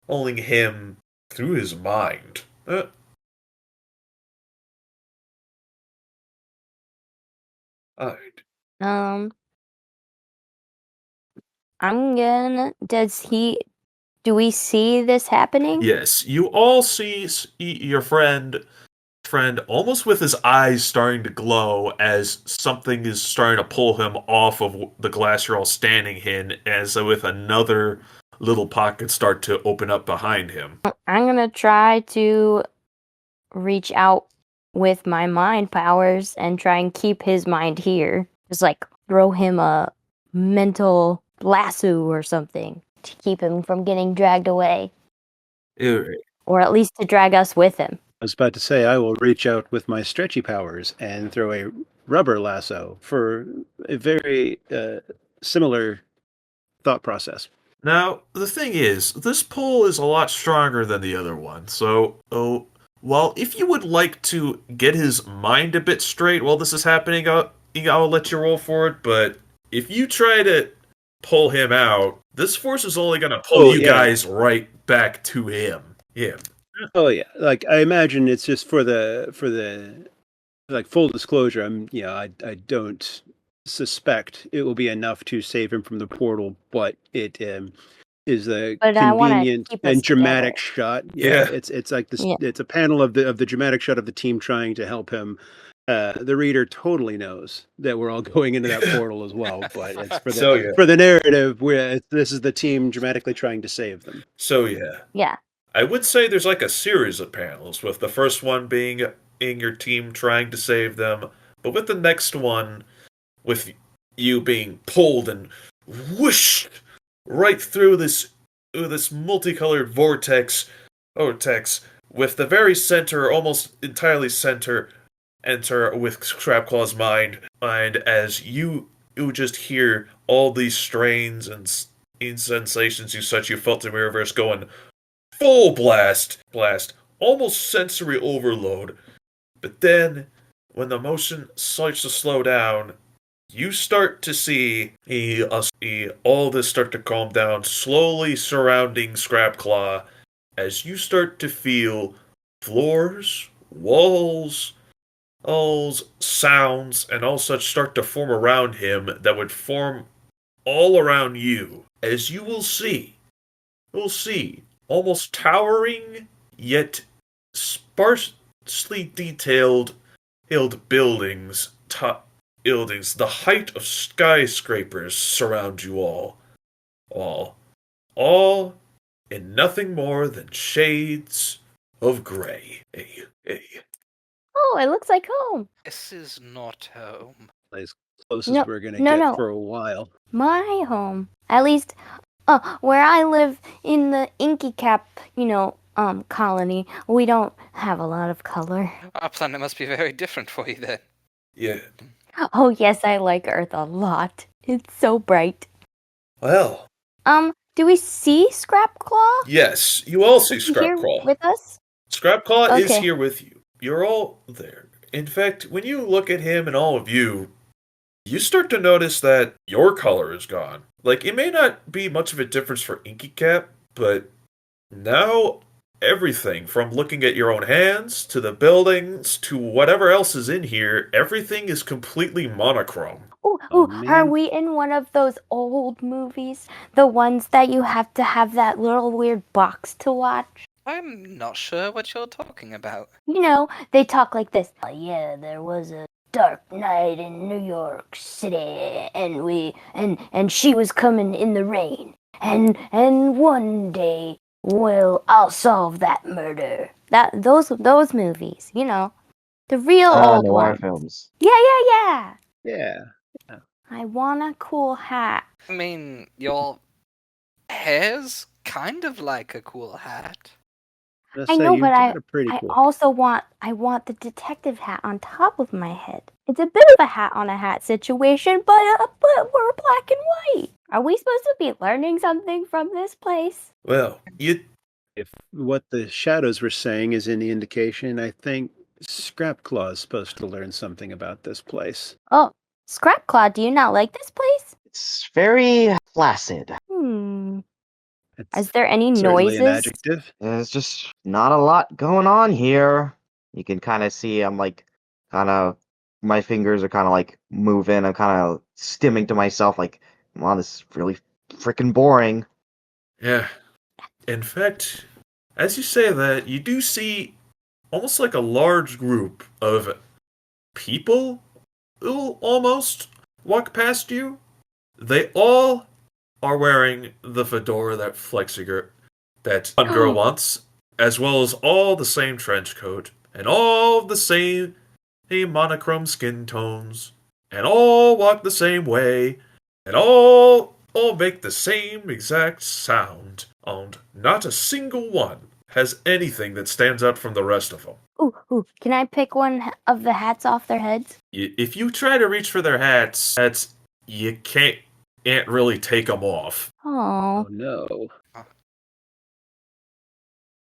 him through his mind. Alright. I'm gonna. Do we see this happening? Yes, you all see your friend almost with his eyes starting to glow as something is starting to pull him off of the glass you're all standing in, as with another little pocket start to open up behind him. I'm gonna try to reach out with my mind powers and try and keep his mind here. Just like throw him a mental lasso or something to keep him from getting dragged away. Or at least to drag us with him. I was about to say I will reach out with my stretchy powers and throw a rubber lasso for a very similar thought process. Now, the thing is, this pull is a lot stronger than the other one, so while if you would like to get his mind a bit straight while this is happening, I'll let you roll for it, but if you try to pull him out, this force is only going to pull you guys right back to him. Yeah. Oh yeah, like I imagine it's just for the like full disclosure. I don't suspect it will be enough to save him from the portal, but it is a convenient and dramatic shot. Yeah, it's like this. Yeah. It's a panel of the dramatic shot of the team trying to help him. The reader totally knows that we're all going into that portal as well, but it's for the narrative. This is the team dramatically trying to save them. So yeah. I would say there's like a series of panels, with the first one being in your team trying to save them, but with the next one, with you being pulled and whooshed right through this multicolored vortex, with the very center, almost entirely center, enter with Scrapclaw's mind, as you just hear all these strains and sensations you felt in the Mirrorverse going full blast, almost sensory overload. But then, when the motion starts to slow down, you start to see all this start to calm down, slowly surrounding Scrapclaw, as you start to feel floors, walls, sounds, and all such start to form around him that would form all around you. As you'll see almost towering yet sparsely detailed buildings, the height of skyscrapers surround you all in nothing more than shades of gray. Oh, it looks like home. This is not home. As close No, as we're gonna no, get no. for a while. My home. At least, where I live in the Inky Cap, colony, we don't have a lot of color. Our planet must be very different for you then. Yeah. Oh, yes, I like Earth a lot. It's so bright. Well, Do we see Scrapclaw? yes, you all see Is he here Scrapclaw. with us? Scrapclaw is Okay. here with you. You're all there. In fact, when you look at him and all of you, you start to notice that your color is gone. Like, it may not be much of a difference for Inky Cap, but now everything, from looking at your own hands, to the buildings, to whatever else is in here, everything is completely monochrome. Ooh, Oh, are man. we in one of those old movies? The ones that you have to have that little weird box to watch? I'm not sure what you're talking about. They talk like this. Oh, yeah, there was a dark night in New York City, and she was coming in the rain. And one day, I'll solve that murder. Those movies, the real old noir ones. films. Yeah. Yeah. I want a cool hat. I mean, your hair's kind of like a cool hat. I know, but got a pretty I cool. also want the detective hat on top of my head. It's a bit of a hat on a hat situation, but we're black and white. Are we supposed to be learning something from this place? Well, If what the shadows were saying is any indication, I think Scrapclaw is supposed to learn something about this place. Oh, Scrapclaw, do you not like this place? It's very placid. Is there any Certainly an noises? adjective. There's just not a lot going on here. You can kind of see I'm my fingers are kind of like moving. I'm kind of stimming to myself like, wow, this is really freaking boring. yeah. In fact, as you say that, you do see almost like a large group of people who almost walk past you. They all are wearing the fedora that that one girl wants, as well as all the same trench coat, and all the same monochrome skin tones, and all walk the same way, and all make the same exact sound, and not a single one has anything that stands out from the rest of them. Ooh, can I pick one of the hats off their heads? If you try to reach for their hats, you can't really take them off. Oh, Oh no.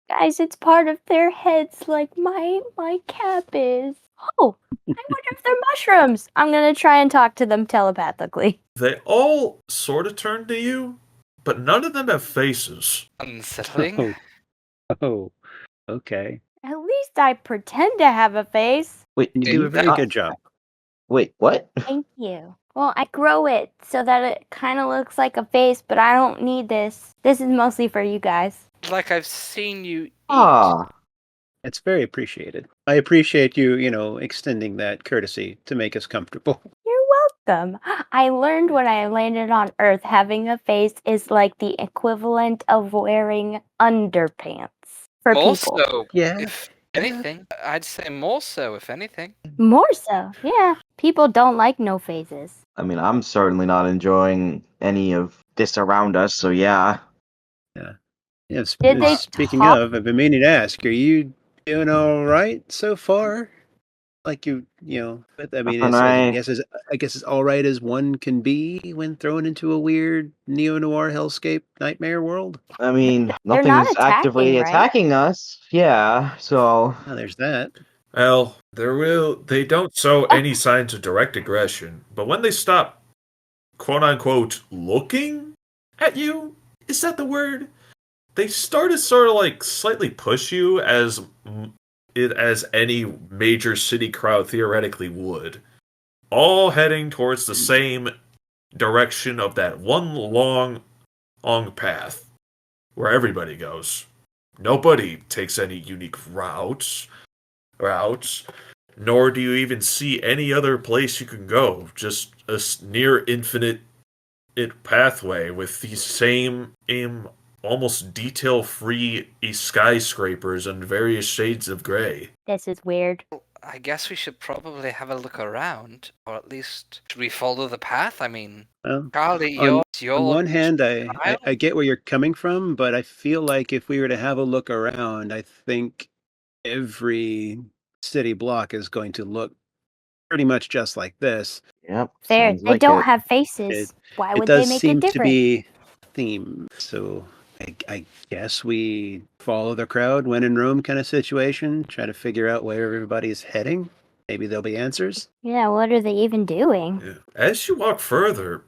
guys, it's part of their heads like my cap is. Oh, I wonder if they're mushrooms. I'm gonna try and talk to them telepathically. They all sort of turn to you, but none of them have faces. Unsettling. Oh, okay. At least I pretend to have a face. Wait, You do a very good job. Wait, what? Thank you. Well, I grow it so that it kind of looks like a face, but I don't need this. This is mostly for you guys. Like I've seen you eat. Ah, It's very appreciated. I appreciate you, extending that courtesy to make us comfortable. You're welcome. I learned when I landed on Earth, having a face is like the equivalent of wearing underpants for More people. so, Yeah. if anything. I'd say more so, if anything. More so, yeah. People don't like no faces. I mean, I'm certainly not enjoying any of this around us, so yeah. Yeah. Did they Speaking talk? of, I've been meaning to ask, are you doing all right so far? like but I mean, And I guess as all right as one can be when thrown into a weird neo-noir hellscape nightmare world. I mean, They're nothing not is actively attacking, right? attacking us. Yeah, so Oh, there's that. Well, they don't show any signs of direct aggression, but when they stop, quote unquote, looking at you, is that the word? They start to sort of like slightly push you as any major city crowd theoretically would, all heading towards the same direction of that one long path where everybody goes. Nobody takes any unique routes, nor do you even see any other place you can go. Just a near infinite pathway with these same almost detail-free skyscrapers and various shades of gray. This is weird. I guess we should probably have a look around, or at least should we follow the path? I mean, Well, Charlie, on you're one hand, child? I get where you're coming from, but I feel like if we were to have a look around, I think every city block is going to look pretty much just like this. yep. There, sounds they like don't it. have faces. It- Why It would they does make seem it to different? be theme, so I guess we follow the crowd when in Rome kind of situation, try to figure out where everybody's heading. Maybe there'll be answers. Yeah, what are they even doing? Yeah. As you walk further,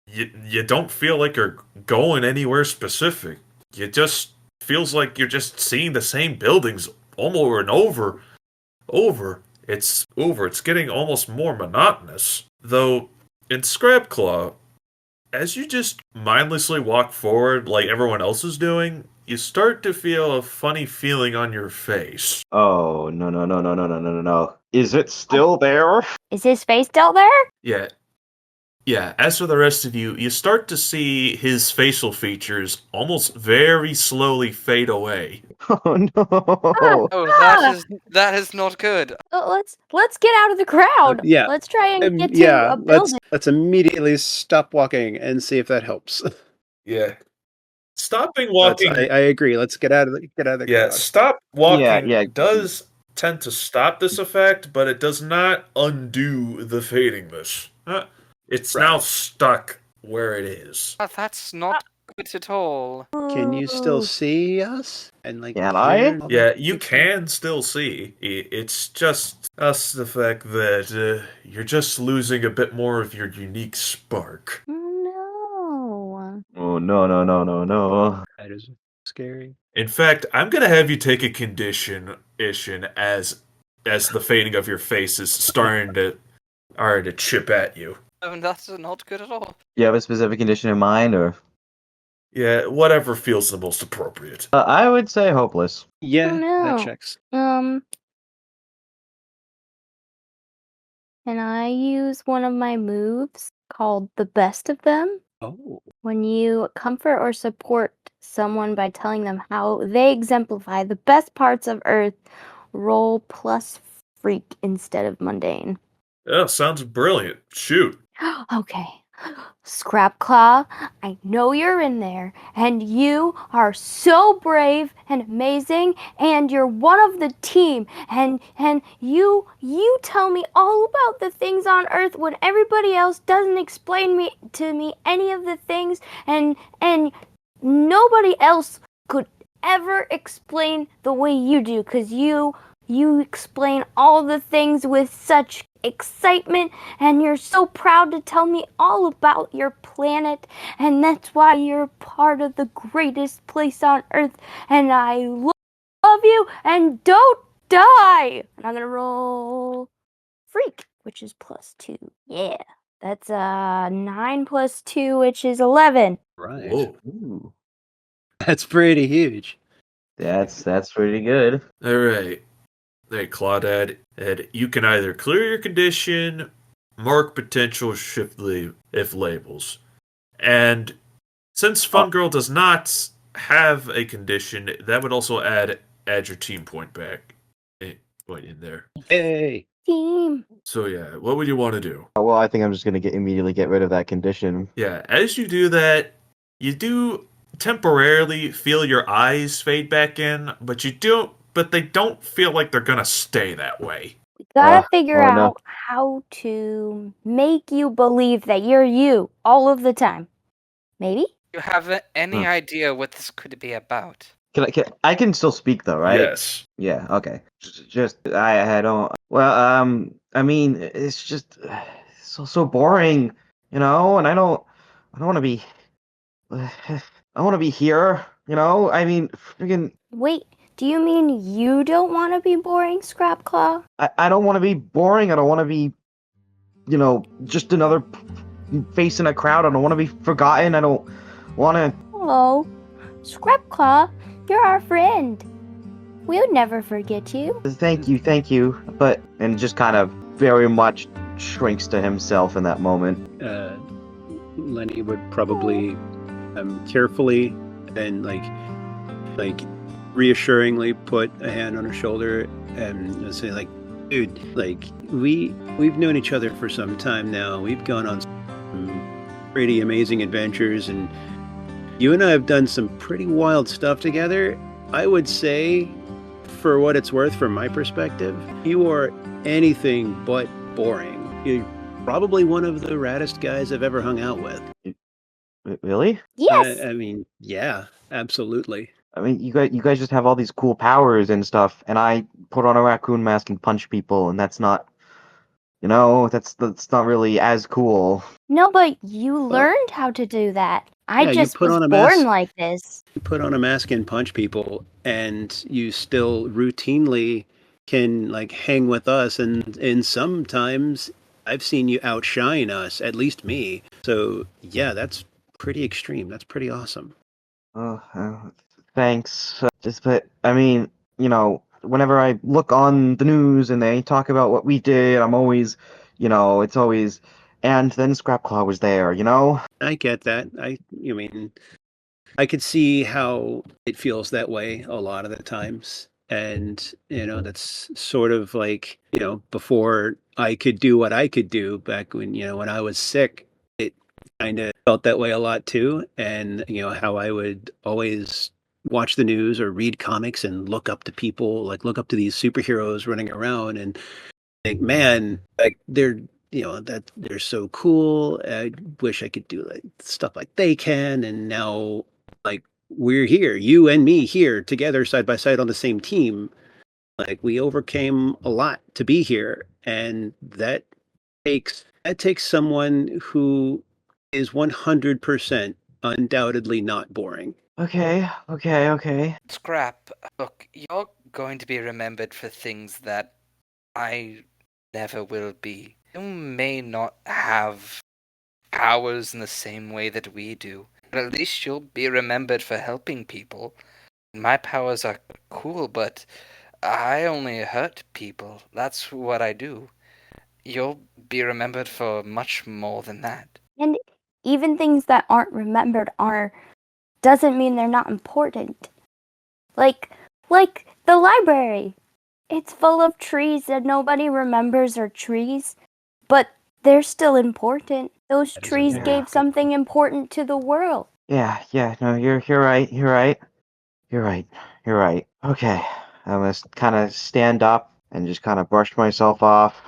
you don't feel like you're going anywhere specific. You just feels like you're just seeing the same buildings over and over. It's getting almost more monotonous. Though in Scrapclaw, as you just mindlessly walk forward like everyone else is doing, you start to feel a funny feeling on your face. Oh, no. Is it still there? Is his face still there? Yeah, as for the rest of you, you start to see his facial features almost very slowly fade away. Oh, no. Oh, that is not good. Let's get out of the crowd. Yeah. Let's try and get to Yeah, a building. let's immediately stop walking and see if that helps. Yeah. Stopping walking. I agree. Let's get out of the Yeah, crowd. stop walking Yeah. does tend to stop this effect, but it does not undo the fadingness. It's now stuck where it is. That's not good at all. Can you still Ooh. see us? And like, Can I? hear all Yeah, that you good stuff? can still see. It's just the fact that you're just losing a bit more of your unique spark. No. Oh, no. That is scary. In fact, I'm gonna have you take a condition as the fading of your face is starting to chip at you. That's not good at all. You have a specific condition in mind, or? Yeah, whatever feels the most appropriate. I would say hopeless. Yeah, Oh, no. that checks. Can I use one of my moves called the best of them? Oh, When you comfort or support someone by telling them how they exemplify the best parts of Earth, roll plus freak instead of mundane. Yeah, sounds brilliant. Shoot. Okay. Scrapclaw, I know you're in there, and you are so brave and amazing, and you're one of the team, and you tell me all about the things on Earth when everybody else doesn't explain to me any of the things, and nobody else could ever explain the way you do, because you explain all the things with such excitement, and you're so proud to tell me all about your planet, and that's why you're part of the greatest place on Earth, and I love you, and don't die. And I'm gonna roll freak, which is +2. Yeah, that's 9 + 2, which is 11. right. Whoa. Ooh, That's pretty huge. that's pretty good. All right. Hey, Claudette, Ed, you can either clear your condition, mark potential shift if labels. And since Fun Girl does not have a condition, that would also add your team point back. Point in there. Hey. Team. So yeah, what would you want to do? Well, I think I'm just gonna immediately get rid of that condition. Yeah, as you do that, you do temporarily feel your eyes fade back in, but they don't feel like they're gonna stay that way. We gotta figure oh, no. out how to make you believe that you're you all of the time. Maybe? You have any Hmm. idea what this could be about? I can still speak though, right? Yes. Yeah, okay. Just I don't. Well, I mean, it's just so boring, and I don't want to be I want to be here, I mean, freaking Wait, do you mean you don't want to be boring, Scrapclaw? I don't want to be boring. I don't want to be, just another face in a crowd. I don't want to be forgotten. I don't want to. Oh, Scrapclaw, you're our friend. We'll never forget you. Thank you. And just kind of very much shrinks to himself in that moment. Lenny would probably carefully and like reassuringly put a hand on her shoulder and say like, dude, like we've known each other for some time now. We've gone on some pretty amazing adventures, and you and I have done some pretty wild stuff together. I would say, for what it's worth, from my perspective, you are anything but boring. You're probably one of the raddest guys I've ever hung out with. Really? Yes. I mean, yeah, absolutely. I mean, you guys just have all these cool powers and stuff, and I put on a raccoon mask and punch people, and that's not, that's not really as cool. No, but you learned how to do that. I Yeah, you just put was on a born mask. like this. You put on a mask and punch people, and you still routinely can like hang with us, and sometimes I've seen you outshine us, at least me. So yeah, that's pretty extreme. That's pretty awesome. Thanks. But I mean, whenever I look on the news and they talk about what we did, I'm always, it's always, and then Scrapclaw was there, I get that. I mean, I could see how it feels that way a lot of the times. And, that's sort of like, before I could do what I could do back when, when I was sick, it kind of felt that way a lot too. And, how I would always watch the news or read comics and look up to people, like look up to these superheroes running around and think, man, like that they're so cool. I wish I could do like stuff like they can. And now, like, we're here, you and me here together side by side on the same team. Like, we overcame a lot to be here, and that takes someone who is 100% undoubtedly not boring. Okay. Scrap, look, you're going to be remembered for things that I never will be. You may not have powers in the same way that we do, but at least you'll be remembered for helping people. My powers are cool, but I only hurt people. That's what I do. You'll be remembered for much more than that. And even things that aren't remembered doesn't mean they're not important. Like the library. It's full of trees that nobody remembers are trees, but they're still important. Those That is trees a very gave good something important to the world. Yeah. No, you're right. You're right. Okay. I'm gonna kind of stand up and just kind of brush myself off.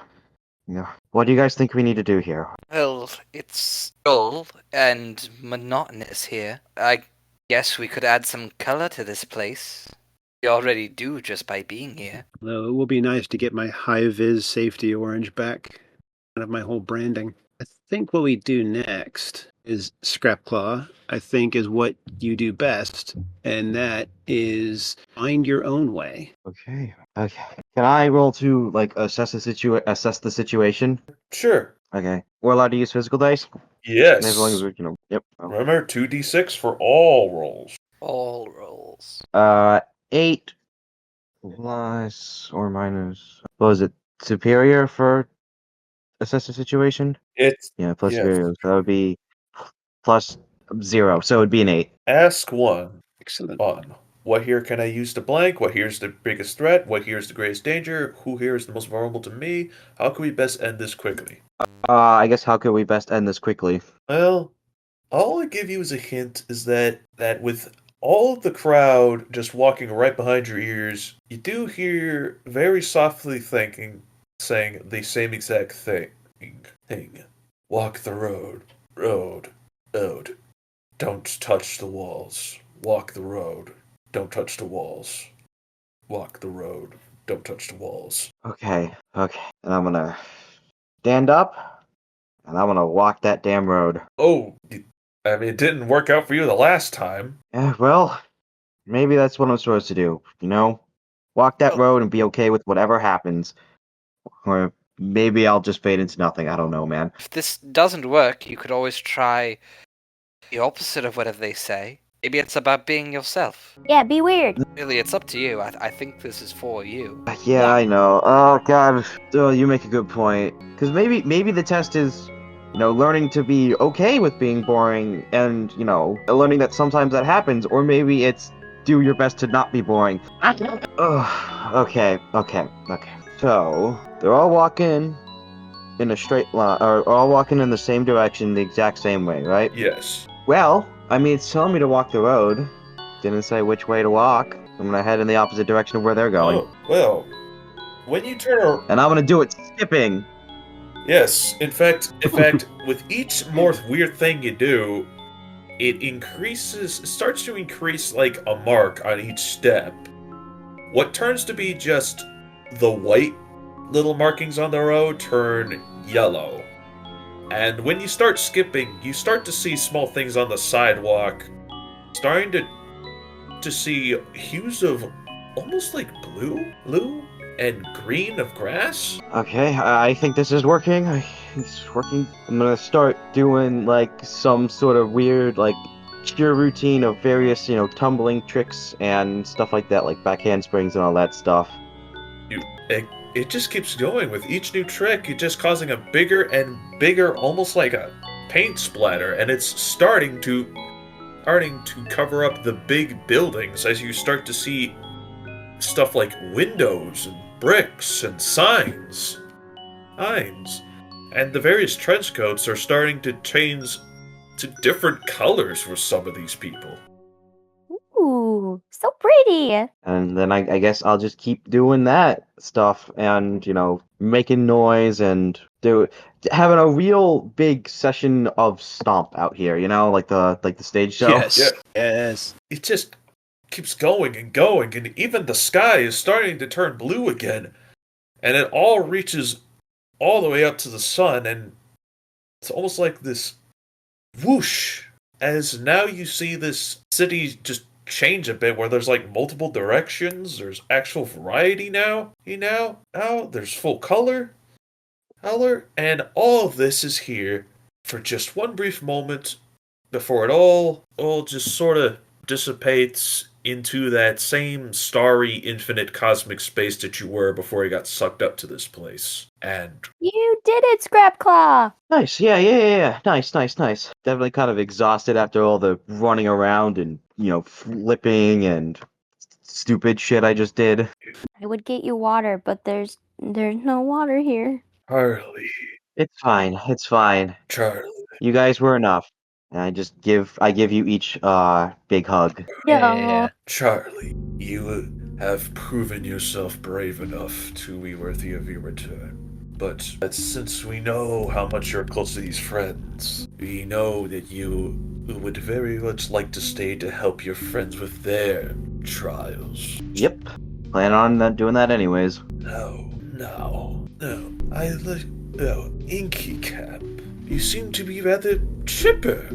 What do you guys think we need to do here? Well, it's dull and monotonous here. I guess we could add some color to this place. We already do just by being here. Though it will be nice to get my high vis safety orange back, kind of my whole branding. I think what we do next is Scrapclaw, I think, is what you do best, and that is find your own way. Okay. Can I roll to like assess the situation? Sure. Okay. We're allowed to use physical dice? Yes. As long as we're, yep. Oh. Remember, 2d6 for all rolls. All rolls. 8 plus or minus. What was it? Superior for assess the situation? It's Yeah, plus yeah. superior. So that would be plus 0. So it would be an 8. Ask one. Excellent. What here can I use to blank? What here's the biggest threat? What here's the greatest danger? Who here is the most vulnerable to me? How can we best end this quickly? I guess how could we best end this quickly? Well, all I give you as a hint is that with all of the crowd just walking right behind your ears, you do hear very softly thinking, saying the same exact thing. Walk the road. Road. Don't touch the walls. Walk the road. Don't touch the walls. Walk the road. Don't touch the walls. Okay. And I'm gonna stand up, and I'm gonna walk that damn road. Oh, I mean, it didn't work out for you the last time. Yeah, well, maybe that's what I'm supposed to do, you know? Walk that road and be okay with whatever happens. Or maybe I'll just fade into nothing. I don't know, man. If this doesn't work, you could always try the opposite of whatever they say. Maybe it's about being yourself. Yeah, be weird. Really, it's up to you. I think this is for you. Yeah, I know. Oh, God. Oh, you make a good point. Because maybe the test is, learning to be okay with being boring and, learning that sometimes that happens. Or maybe it's do your best to not be boring. Oh, okay. So, they're all walking in a straight line, or all walking in the same direction the exact same way, right? Yes. Well, I mean, it's telling me to walk the road. Didn't say which way to walk. I'm gonna head in the opposite direction of where they're going. Oh, well, when you turn around... And I'm gonna do it skipping. Yes, in fact, with each more weird thing you do, it starts to increase like a mark on each step. What turns to be just the white little markings on the road turn yellow. And when you start skipping, you start to see small things on the sidewalk, starting to see hues of almost like blue and green of grass. Okay, I think this is working. It's working. I'm gonna start doing like some sort of weird cheer routine of various, tumbling tricks and stuff like that, like back handsprings and all that stuff. It just keeps going with each new trick. It's just causing a bigger and bigger, almost like a paint splatter, and it's starting to cover up the big buildings as you start to see stuff like windows and bricks and signs. And the various trench coats are starting to change to different colors for some of these people. Ooh, so pretty. And then I guess I'll just keep doing that stuff and, making noise and having a real big session of stomp out here, like the stage show. Yes. Yeah. Yes. It just keeps going, and even the sky is starting to turn blue again. And it all reaches all the way up to the sun, and it's almost like this whoosh, as now you see this city just change a bit, where there's like multiple directions, there's actual variety now, there's full color, and all of this is here for just one brief moment before it all just sort of dissipates into that same starry, infinite cosmic space that you were before you got sucked up to this place. And You did it, Scrapclaw. Nice, yeah. Nice. Definitely kind of exhausted after all the running around and, flipping and stupid shit I just did. I would get you water, but there's no water here. Charlie, It's fine. Charlie, You guys were enough. And I give you each big hug. Yeah. Charlie, you have proven yourself brave enough to be worthy of your return. But since we know how much you're close to these friends, we know that you would very much like to stay to help your friends with their trials. Yep. Plan on doing that anyways. No. Inky Cap, you seem to be rather chipper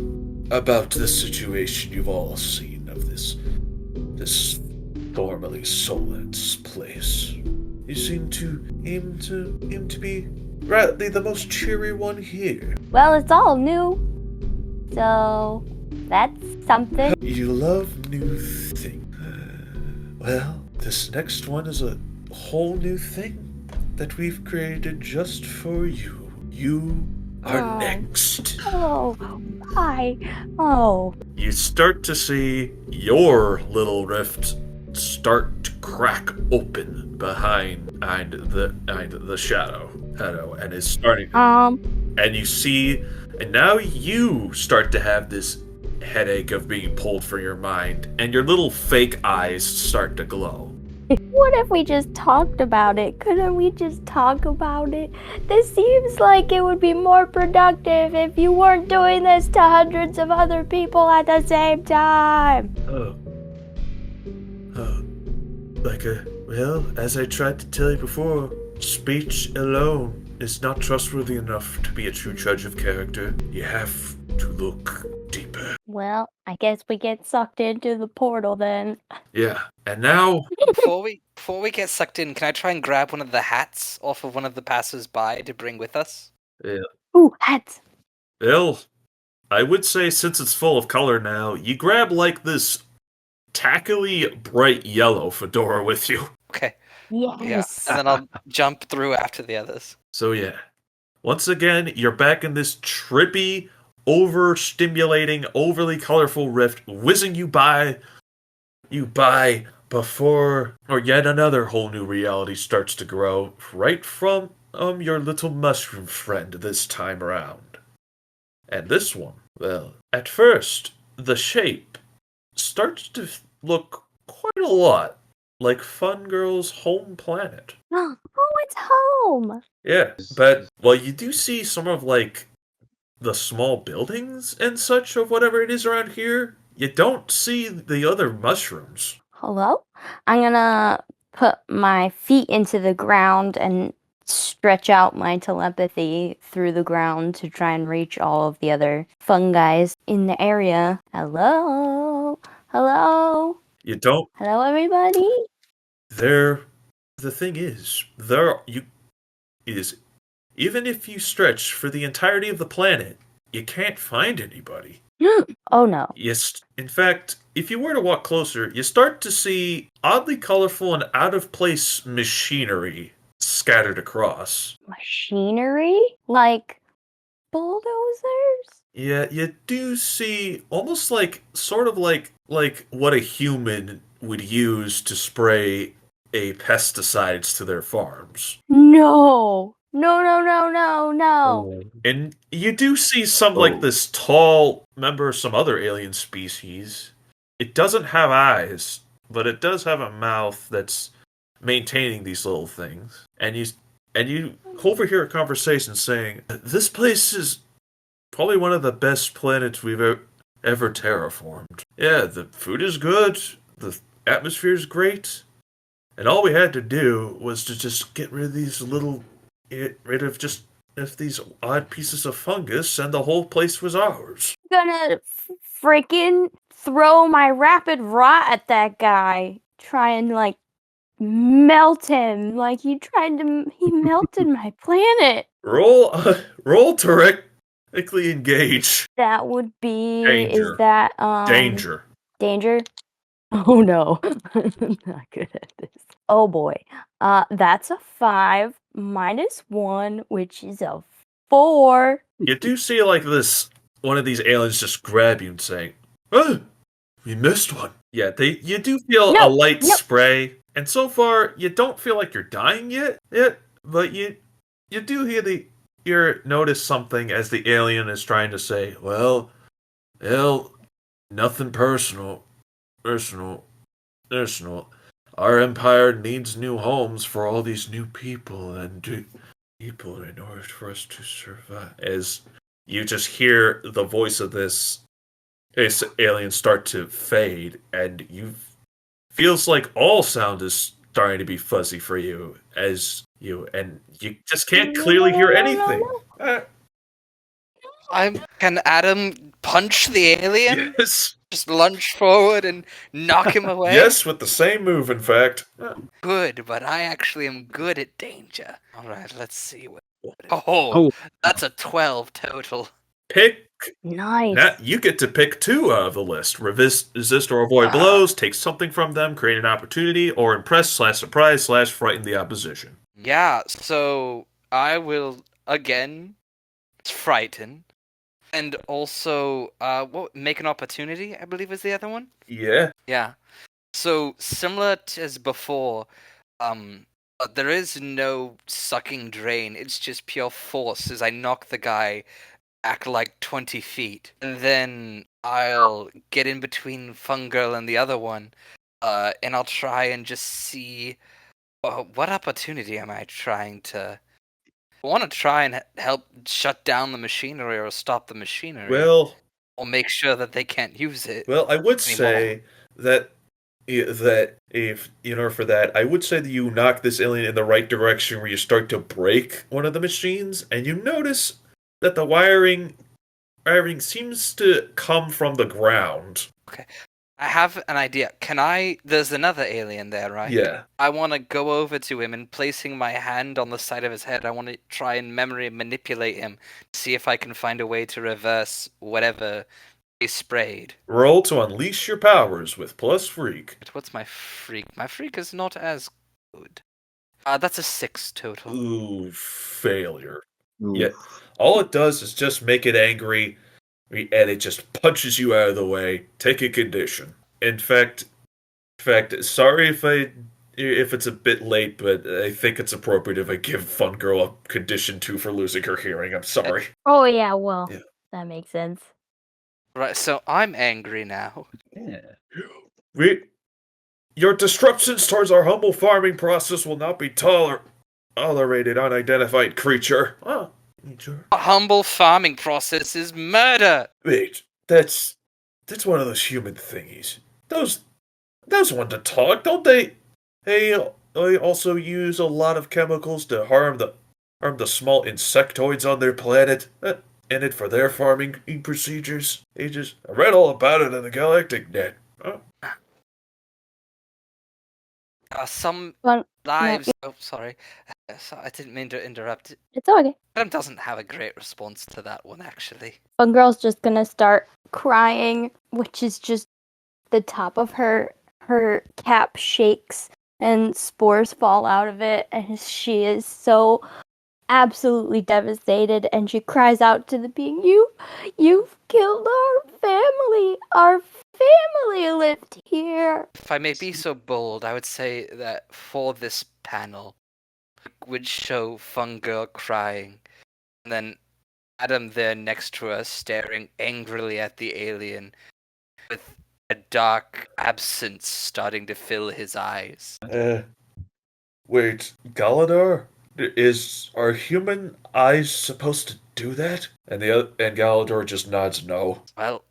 about the situation you've all seen of this formerly Solent's place. You seem to aim to be rightly the most cheery one here. Well, it's all new. So, that's something. You love new things. Well, this next one is a whole new thing that we've created just for you. You are next. Oh, why? Oh. You start to see your little rift start to crack open behind the shadow, and it's starting. And you see, and now you start to have this headache of being pulled from your mind, and your little fake eyes start to glow. What if we just talked about it? Couldn't we just talk about it? This seems like it would be more productive if you weren't doing this to hundreds of other people at the same time. Well, as I tried to tell you before, speech alone is not trustworthy enough to be a true judge of character. You have to look deeper. Well, I guess we get sucked into the portal then. Yeah, and now... Before we get sucked in, can I try and grab one of the hats off of one of the passers-by to bring with us? Ooh, hats. Well, I would say since it's full of color now, you grab like this tackily bright yellow fedora with you. Okay. Yes. Yeah, and then I'll jump through after the others. So yeah, once again, you're back in this trippy, overstimulating, overly colorful rift, whizzing you by before, or yet another whole new reality starts to grow, right from your little mushroom friend this time around. And this one, well, at first, the shape starts to look quite a lot like Fun Girl's home planet. Oh, it's home. Yeah, but, well, you do see some of, like, the small buildings and such of whatever it is around here. You don't see the other mushrooms. Hello? I'm gonna put my feet into the ground and stretch out my telepathy through the ground to try and reach all of the other fungi in the area. Hello? Hello? You don't. Hello, everybody? The thing is, even if you stretch for the entirety of the planet, you can't find anybody. Oh no. Yes, in fact, if you were to walk closer, you start to see oddly colorful and out-of-place machinery scattered across. Machinery? Like bulldozers? Yeah, you do see almost sort of like what a human would use to spray a pesticides to their farms. No. No. And you do see some like this tall member of some other alien species. It doesn't have eyes, but it does have a mouth that's maintaining these little things. And you overhear a conversation saying, "This place is probably one of the best planets we've ever terraformed. Yeah, the food is good, the atmosphere is great, and all we had to do was to just get rid of these odd pieces of fungus, and the whole place was ours." Gonna freaking throw my rapid rot at that guy. Try and like melt him. Like he melted my planet. Roll directly engage. That would be Danger. Is that Danger. Danger? Oh no. I'm not good at this. Oh boy. That's a 5 minus 1, which is a 4. You do see like this one of these aliens just grab you and saying, "Oh, we missed one." Yeah, you do feel a light spray, and so far you don't feel like you're dying yet, but you do notice something as the alien is trying to say, well, nothing personal. Our empire needs new homes for all these new people in order for us to survive. As you just hear the voice of this alien start to fade, and feels like all sound is starting to be fuzzy for you, and you just can't clearly hear anything. Can Adam punch the alien? Yes. Just lunge forward and knock him away? Yes, with the same move, in fact. Good, but I actually am good at danger. Alright, let's see. That's a 12 total. Pick. Nice. Now, you get to pick 2 out of the list. Resist or avoid blows, take something from them, create an opportunity, or impress/surprise/ frighten the opposition. Yeah, so I will, again, frighten. And also, make an opportunity, I believe is the other one? Yeah. Yeah. So, similar as before, there is no sucking drain. It's just pure force as I knock the guy back like 20 feet. And then I'll get in between Fungirl and the other one and I'll try and just see what opportunity am I trying to. I want to try and help shut down the machinery or stop the machinery. Well, or make sure that they can't use it. I would anymore. say that if in order for that, I would say that you knock this alien in the right direction where you start to break one of the machines, and you notice that the wiring seems to come from the ground. Okay. I have an idea. There's another alien there, right? Yeah. I want to go over to him and placing my hand on the side of his head, I want to try and memory manipulate him to see if I can find a way to reverse whatever they sprayed. Roll to unleash your powers with plus freak. But what's my freak? My freak is not as good. That's a 6 total. Ooh, failure. Oof. Yeah. All it does is just make it angry, and it just punches you out of the way. Take a condition. In fact, sorry if it's a bit late, but I think it's appropriate if I give Fun Girl a condition 2 for losing her hearing. I'm sorry. Oh yeah, well, Yeah. that makes sense. Right, so I'm angry now. Yeah. Your disruptions towards our humble farming process will not be tolerated, unidentified creature. A humble farming process is murder! Wait, that's one of those human thingies. Those want to talk, don't they? They also use a lot of chemicals to harm the small insectoids on their planet. In it for their farming procedures. I read all about it in the Galactic Net. Some Well, lives. Oh, sorry. I didn't mean to interrupt. it's okay. Adam doesn't have a great response to that one, actually. Fun Girl's just gonna start crying, which is just the top of her cap shakes and spores fall out of it, and she is so absolutely devastated, and she cries out to the being, you've killed our family. Our family lived here. If I may be so bold, I would say that for this panel, would show Fun Girl crying, and then Adam there next to her staring angrily at the alien, with a dark absence starting to fill his eyes. Wait, Galador? Are human eyes supposed to do that? And Galador just nods no. Well,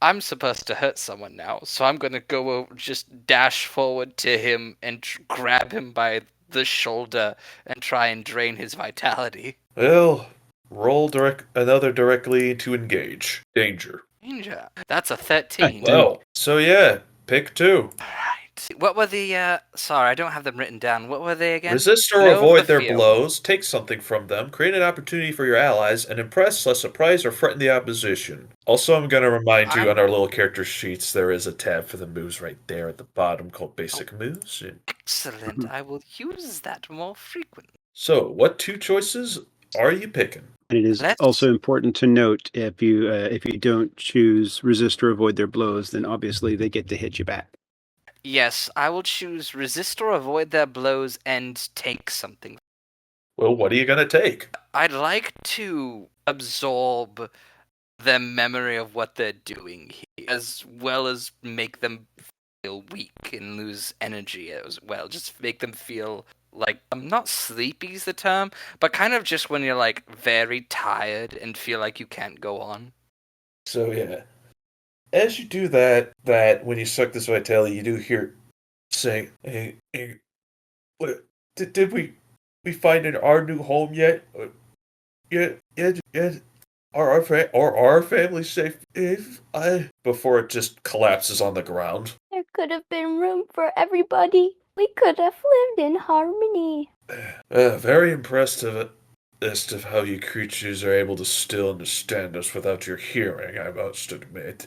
I'm supposed to hurt someone now, so I'm gonna go over, just dash forward to him and grab him by the shoulder and try and drain his vitality. Well, roll another directly to engage. Danger. Danger. That's a 13. Well, so yeah, pick 2. Alright. What were the, sorry, I don't have them written down. What were they again? Resist or Know avoid the their fear. blows, take something from them, create an opportunity for your allies, and impress, surprise, or threaten the opposition. Also, I'm going to remind you on our little character sheets, there is a tab for the moves right there at the bottom called Basic Moves. Excellent. I will use that more frequently. So, what 2 choices are you picking? And it is also important to note if you don't choose resist or avoid their blows, then obviously they get to hit you back. Yes, I will choose resist or avoid their blows and take something. Well, what are you going to take? I'd like to absorb their memory of what they're doing here, as well as make them feel weak and lose energy as well. Just make them feel like, not sleepy is the term, but kind of just when you're like very tired and feel like you can't go on. So, yeah. As you do that when you suck this vitality, you do hear saying, hey, what, did we find our new home yet? Yet, are our family safe? Before it just collapses on the ground. There could have been room for everybody. We could have lived in harmony. Very impressed as to how you creatures are able to still understand us without your hearing, I must admit.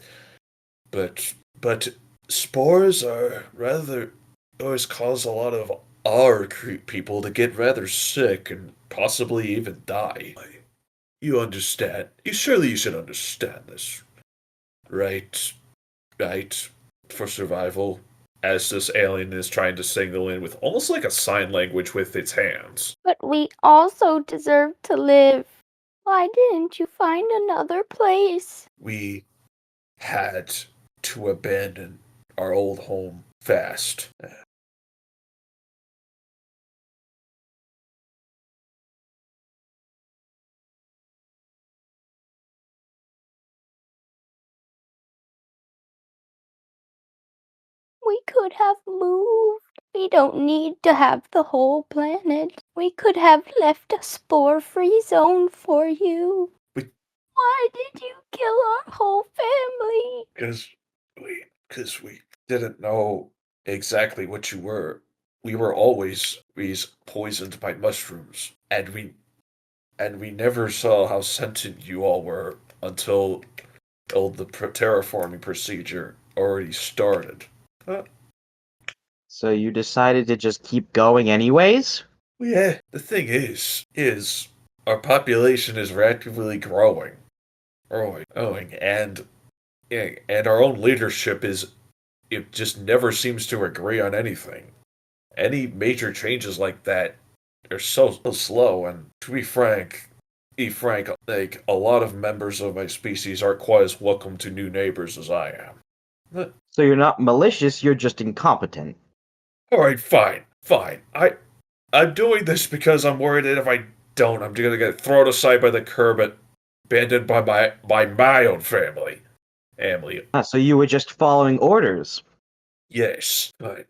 But spores always cause a lot of our people to get rather sick and possibly even die. You understand? Surely you should understand this, right? Right? For survival, as this alien is trying to signal in with almost like a sign language with its hands. But we also deserve to live. Why didn't you find another place? We had to abandon our old home fast. We could have moved. We don't need to have the whole planet. We could have left a spore-free zone for you. Why did you kill our whole family? Because we didn't know exactly what you were. We were always poisoned by mushrooms, and we never saw how sentient you all were until the terraforming procedure already started. So you decided to just keep going anyways? Well, yeah, the thing is our population is rapidly growing, and our own leadership it just never seems to agree on anything. Any major changes like that are so slow, and to be frank, like a lot of members of my species aren't quite as welcome to new neighbors as I am. So you're not malicious, you're just incompetent. All right, fine. I'm doing this because I'm worried that if I don't, I'm gonna get thrown aside by the curb and abandoned by my own family. So you were just following orders. Yes, but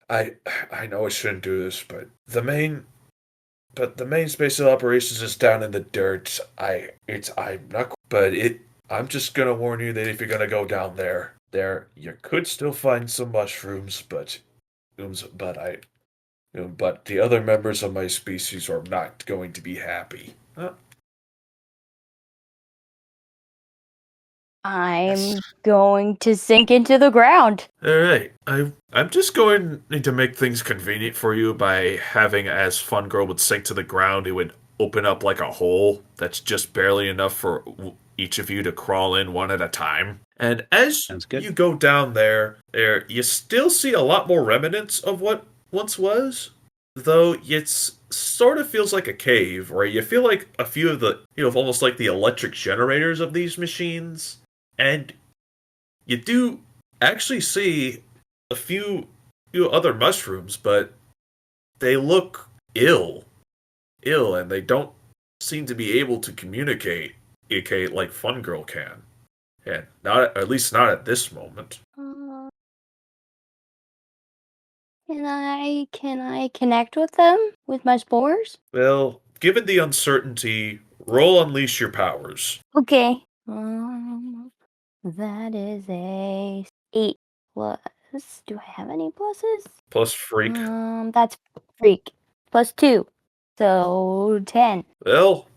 I know I shouldn't do this, but the main space of operations is down in the dirt. I'm just gonna warn you that if you're gonna go down there, you could still find some mushrooms, but the other members of my species are not going to be happy. I'm going to sink into the ground. Alright, I'm just going to make things convenient for you by having, as Fun Girl would sink to the ground, it would open up like a hole that's just barely enough for each of you to crawl in one at a time. And as you go down there, you still see a lot more remnants of what once was, though it's sort of feels like a cave, where you feel like a few of the, almost like the electric generators of these machines. And you do actually see a few other mushrooms, but they look ill, and they don't seem to be able to communicate like Fun Girl can, and at least not at this moment. Can I connect with them with my spores? Well, given the uncertainty, roll Unleash Your Powers. Okay. That is a 8 plus. Do I have any pluses? Plus Freak. That's Freak. Plus 2. So 10. Well,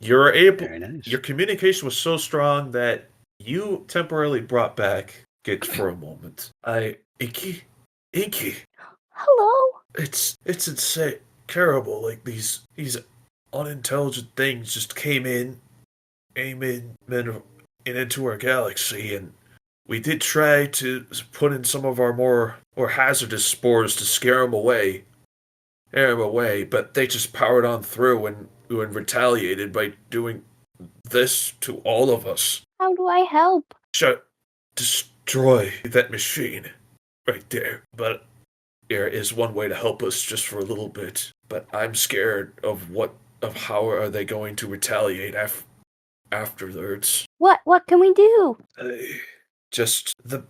you're able. Very nice. Your communication was so strong that you temporarily brought back Git for a moment. Inky. Hello. It's insane, terrible. Like these unintelligent things just came in into our galaxy, and we did try to put in some of our more hazardous spores to scare them away, but they just powered on through and retaliated by doing this to all of us. How do I help? Destroy that machine right there. But there is one way to help us just for a little bit. But I'm scared of how are they going to retaliate afterwards. What can we do? Just the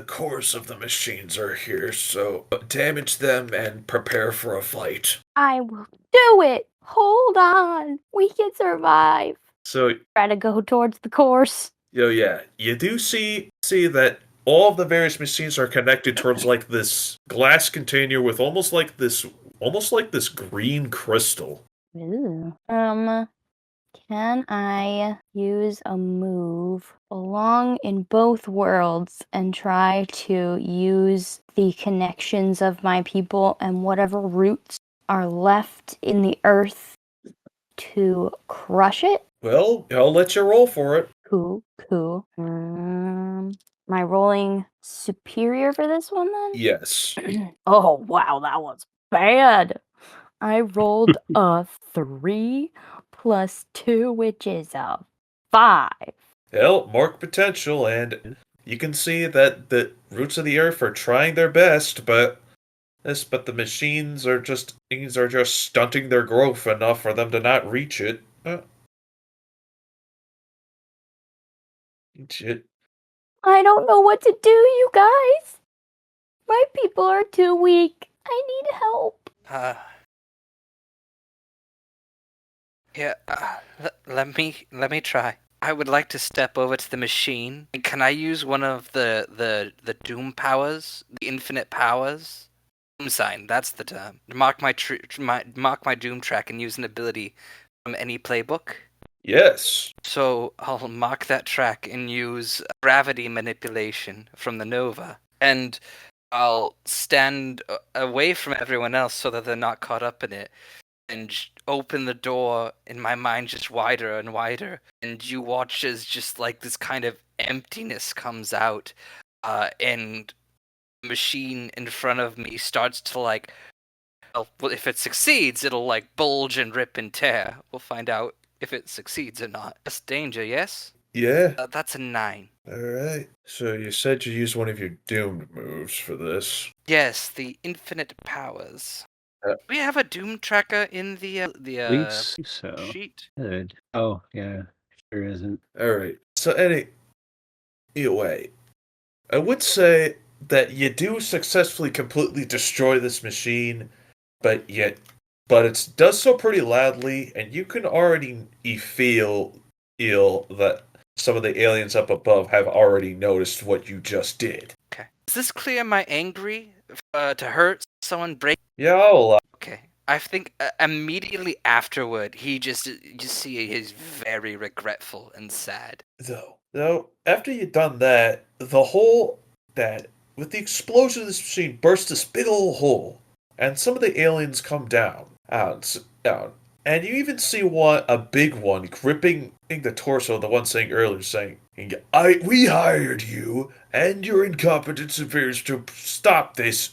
cores of the machines are here, so damage them and prepare for a fight. I will do it. Hold on. We can survive. So Try to go towards the course. yeah, you do see that all of the various machines are connected towards like this glass container with almost like this green crystal. Ooh. Can I use a move along in both worlds and try to use the connections of my people and whatever roots are left in the earth to crush it? Well, I'll let you roll for it. Cool. Am I rolling superior for this one then? Yes. Oh, wow, that was bad. I rolled a 3 plus 2, which is a 5. Well, mark potential, and You can see that the roots of the earth are trying their best, but the machines are just stunting their growth enough for them to not reach it. Shit. I don't know what to do, you guys. My people are too weak. I need help. Yeah, let me try. I would like to step over to the machine. Can I use one of the doom powers, the infinite powers? Doom sign, that's the term. Mark my doom track and use an ability from any playbook. Yes. So I'll mark that track and use gravity manipulation from the Nova, and I'll stand away from everyone else so that they're not caught up in it, and open the door in my mind just wider and wider, and you watch as just like this kind of emptiness comes out, and the machine in front of me starts to like, well, if it succeeds, it'll like bulge and rip and tear. We'll find out if it succeeds or not. That's danger, yes? Yeah. That's a 9. Alright. So you said you used one of your doomed moves for this. Yes, the infinite powers. Uh, We have a doom tracker in the Think so. sheet. Good. Oh, yeah. Sure isn't. Alright. So anyway, I would say that you do successfully completely destroy this machine, but it does so pretty loudly, and you can already feel that some of the aliens up above have already noticed what you just did. Okay. Does this clear my angry to hurt someone break? Yeah, I'll Okay. I think immediately afterward, you see he's very regretful and sad. Though, after you've done that, with the explosion of this machine bursts this big old hole, and some of the aliens come down, and you even see a big one gripping the torso of the one saying earlier, saying, we hired you and your incompetent superiors to stop this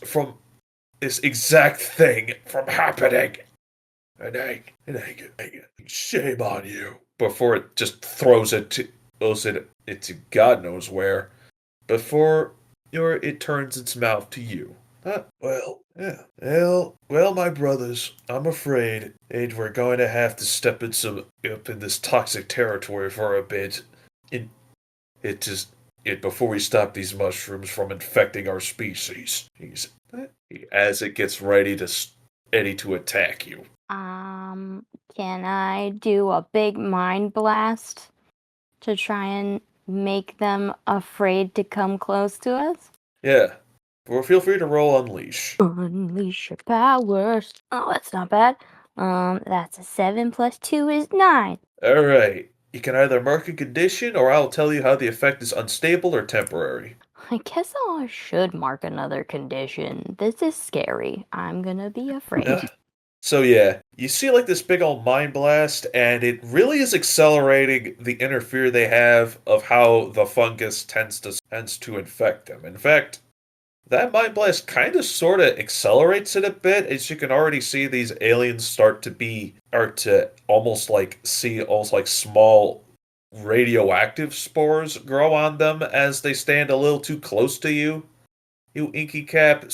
exact thing from happening. And shame on you. Before it just throws it to God knows where. Before it turns its mouth to you. Well, my brothers, I'm afraid we're going to have to step up in this toxic territory for a bit. Before we stop these mushrooms from infecting our species. As it gets ready to attack you. Can I do a big mind blast to try and make them afraid to come close to us? Yeah. Well, feel free to roll Unleash. Unleash your powers. Oh, that's not bad. That's a 7 plus 2 is 9. Alright. You can either mark a condition, or I'll tell you how the effect is unstable or temporary. I guess I should mark another condition. This is scary. I'm gonna be afraid. So yeah, you see like this big old mind blast, and it really is accelerating the inner fear they have of how the fungus tends to infect them. In fact, that mind blast kind of sort of accelerates it a bit, as you can already see these aliens start to almost like small radioactive spores grow on them as they stand a little too close to you. You Inky Cap,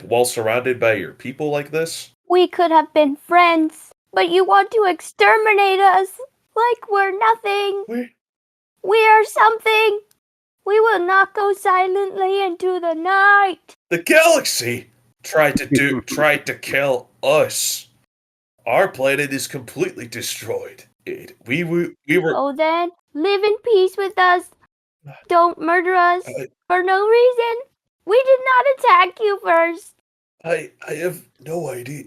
while surrounded by your people like this. We could have been friends, but you want to exterminate us like we're nothing. We are something. We will not go silently into the night. The galaxy tried to kill us. Our planet is completely destroyed. We were. Oh, then live in peace with us. Don't murder us for no reason. We did not attack you first. I have no idea.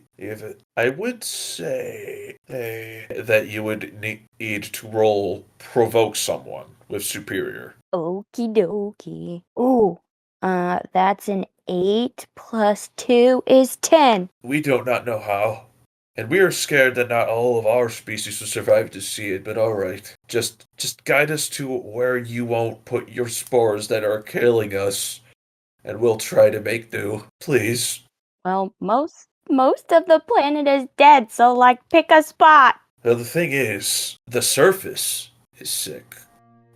I would say that you would need to provoke someone with superior. Okie dokie. Ooh, that's an 8 plus 2 is 10. We do not know how. And we are scared that not all of our species will survive to see it, but alright. Just guide us to where you won't put your spores that are killing us, and we'll try to make do. Please. Well, most of the planet is dead, so pick a spot. Well, the thing is, the surface is sick.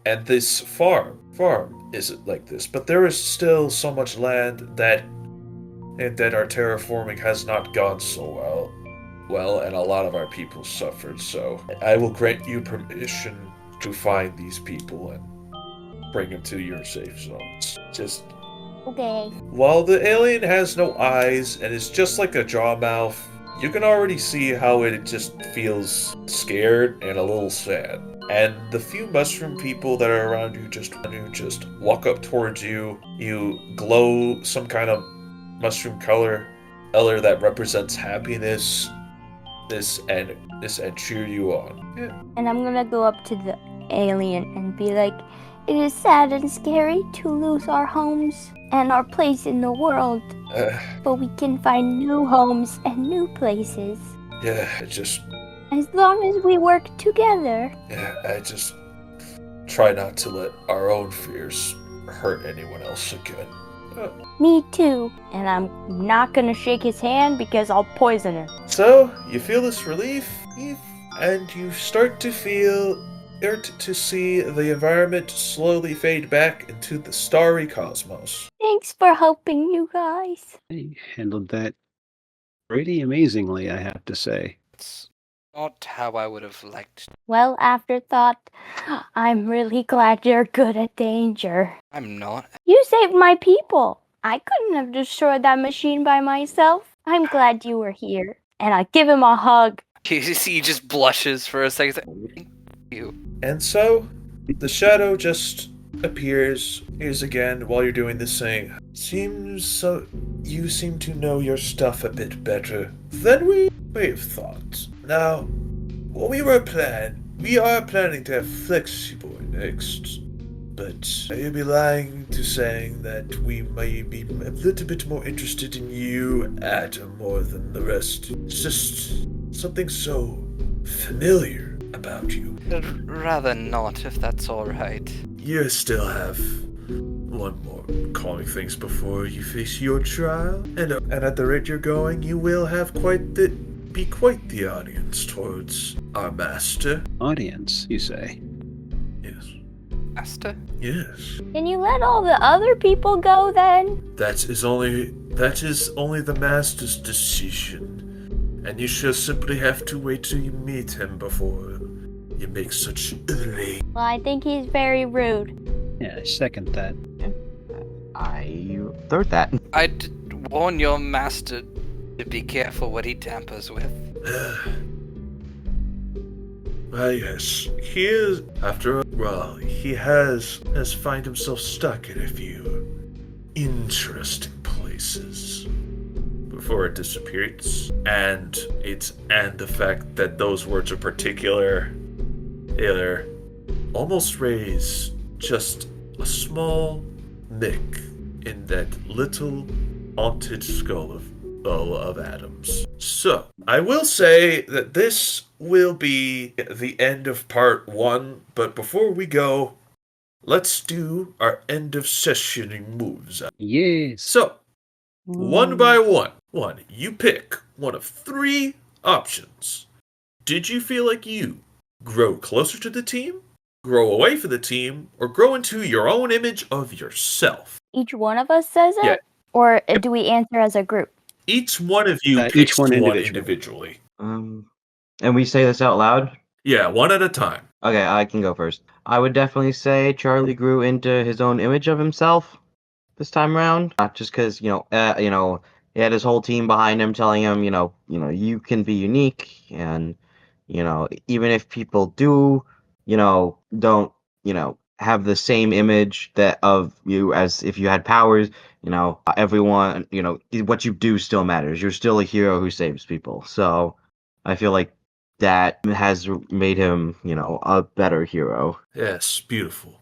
And this farm isn't like this, but there is still so much land that our terraforming has not gone so well, and a lot of our people suffered. So I will grant you permission to find these people and bring them to your safe zones. Just Okay. while the alien has no eyes and is just like a jaw mouth, you can already see how it just feels scared and a little sad. And the few mushroom people that are around you just walk up towards you. You glow some kind of mushroom color that represents happiness, and cheer you on. Yeah. And I'm gonna go up to the alien and be like, it is sad and scary to lose our homes and our place in the world, but we can find new homes and new places. Yeah, As long as we work together. I just try not to let our own fears hurt anyone else again. Me too. And I'm not gonna shake his hand because I'll poison him. So, you feel this relief, and you start to see the environment slowly fade back into the starry cosmos. Thanks for helping, you guys. He handled that pretty amazingly, I have to say. It's not how I would have liked. Well, afterthought, I'm really glad you're good at danger. I'm not. You saved my people. I couldn't have destroyed that machine by myself. I'm glad you were here. And I give him a hug. He just blushes for a second. Thank you. And so, the shadow just appears. Here's again while you're doing this saying, you seem to know your stuff a bit better than we may have thought. Now, what we are planning to have Flexi-boy next, but I'd be lying to saying that we may be a little bit more interested in you, Adam, more than the rest. It's just something so familiar about you. Rather not, if that's alright. You still have one more calling things before you face your trial, and at the rate you're going, you will have be quite the audience towards our master. Audience, you say? Yes. Master? Yes. Can you let all the other people go then? That is only the master's decision, and you shall simply have to wait till you meet him before you make such early. Well, I think he's very rude. Yeah, I second that. I third that. I'd warn your master to be careful what he tampers with. Well, yes, he is. He has find himself stuck in a few interesting places before it disappears, and the fact that those words in particular, either almost raise just a small nick in that little haunted skull of Adam's. So, I will say that this will be the end of part 1, but before we go, let's do our end of session moves. Yes. So, one by one, you pick one of 3 options. Did you feel like you grow closer to the team, grow away from the team, or grow into your own image of yourself? Each one of us says it? Yeah. Or do we answer as a group? Each one of you picks each one individually. And we say this out loud? Yeah, one at a time. Okay, I can go first. I would definitely say Charlie grew into his own image of himself this time around. Not just because, he had his whole team behind him telling him, you can be unique, and, even if people do, don't, have the same image of you as if you had powers, everyone, what you do still matters. You're still a hero who saves people. So I feel like that has made him, a better hero. Yes, beautiful.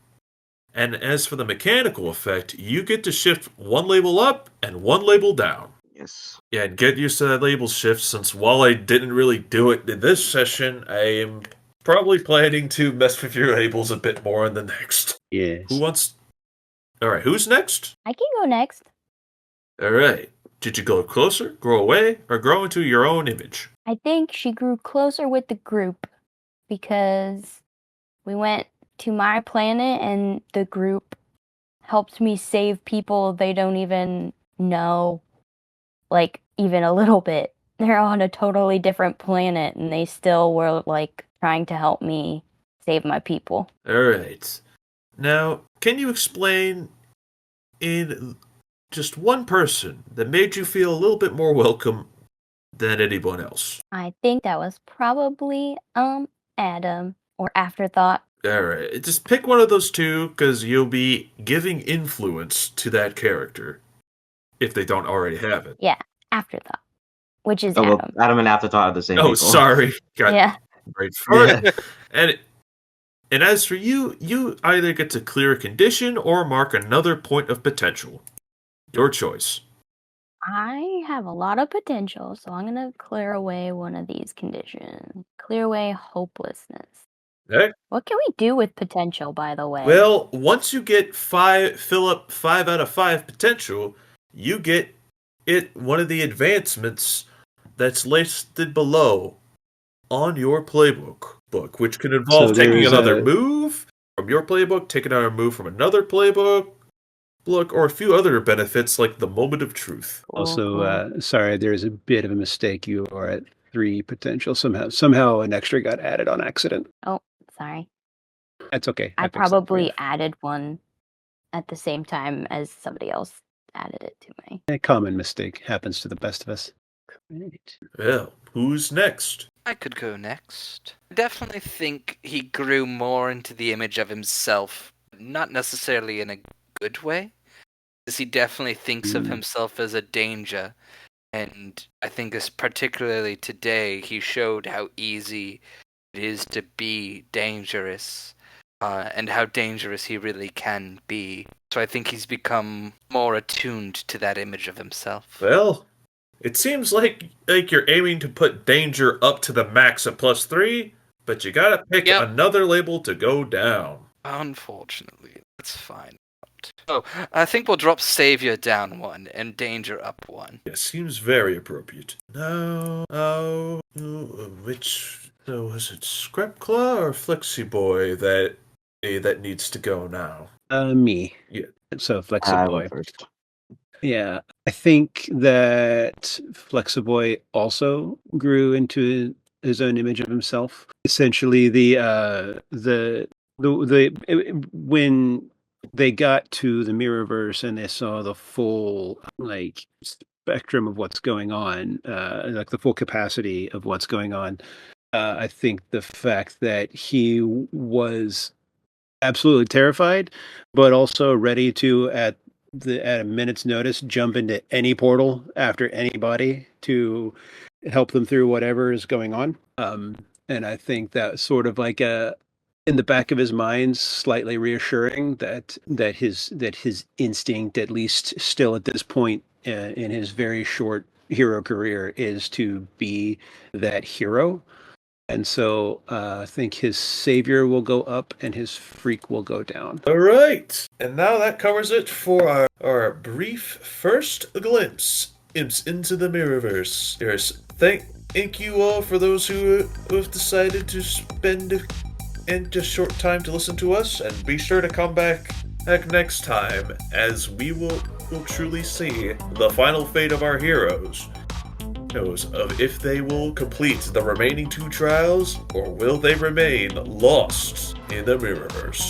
And as for the mechanical effect, you get to shift one label up and one label down. Yes. Yeah, and get used to that label shift, since while I didn't really do it in this session, I am probably planning to mess with your labels a bit more in the next. Yes. Alright, who's next? I can go next. Alright. Did you go closer, grow away, or grow into your own image? I think she grew closer with the group because we went to my planet and the group helped me save people they don't even know, like, even a little bit. They're on a totally different planet and they still were, like, trying to help me save my people. Alright. Now, can you explain in just one person that made you feel a little bit more welcome than anyone else? I think that was probably, Adam, or Afterthought. Alright, just pick one of those two, because you'll be giving influence to that character, if they don't already have it. Yeah, Afterthought, which is Oh, well, Adam. Adam and Afterthought are the same Oh, people. sorry. Got Yeah. right farted. And as for you, you either get to clear a condition or mark another point of potential. Your choice. I have a lot of potential, so I'm gonna clear away one of these conditions. Clear away hopelessness. Okay. What can we do with potential, by the way? Well, once you get fill up 5 out of 5 potential, you get one of the advancements that's listed below on your playbook, which can involve So taking there's another move from your playbook, taking another move from another playbook, or a few other benefits like the moment of truth. Also, sorry, there's a bit of a mistake. You are at 3 potential. Somehow an extra got added on accident. Oh, sorry. That's okay. I fixed that for probably you. added one at the same time as somebody else added it to me. A common mistake happens to the best of us. Great. Well, who's next? I could go next. I definitely think he grew more into the image of himself, not necessarily in a good way, because he definitely thinks of himself as a danger. And I think particularly today, he showed how easy it is to be dangerous, and how dangerous he really can be. So I think he's become more attuned to that image of himself. Well, it seems like you're aiming to put danger up to the max at +3, but you gotta pick another label to go down. Unfortunately, that's fine. Oh, I think we'll drop Savior down 1 and Danger up 1. Yeah, seems very appropriate. Now, which was it, Scrapclaw or Flexi-boy that needs to go now? Me. Yeah. So I Flexi-boy. went first. Yeah, I think that Flexi-boy also grew into his own image of himself. Essentially, when they got to the Mirrorverse and they saw the full spectrum of what's going on, like the full capacity of what's going on, I think the fact that he was absolutely terrified, but also ready to at a minute's notice jump into any portal after anybody to help them through whatever is going on. And I think that sort of like in the back of his mind, slightly reassuring that his instinct, at least still at this point in his very short hero career, is to be that hero. And so I think his savior will go up and his freak will go down. All right. And now that covers it for our brief first glimpse into the Mirrorverse. Yes, thank you all for those who have decided to spend a short time to listen to us, and be sure to come back next time, as we will truly see the final fate of our heroes. Of if they will complete the remaining 2 trials, or will they remain lost in the Mirrorverse.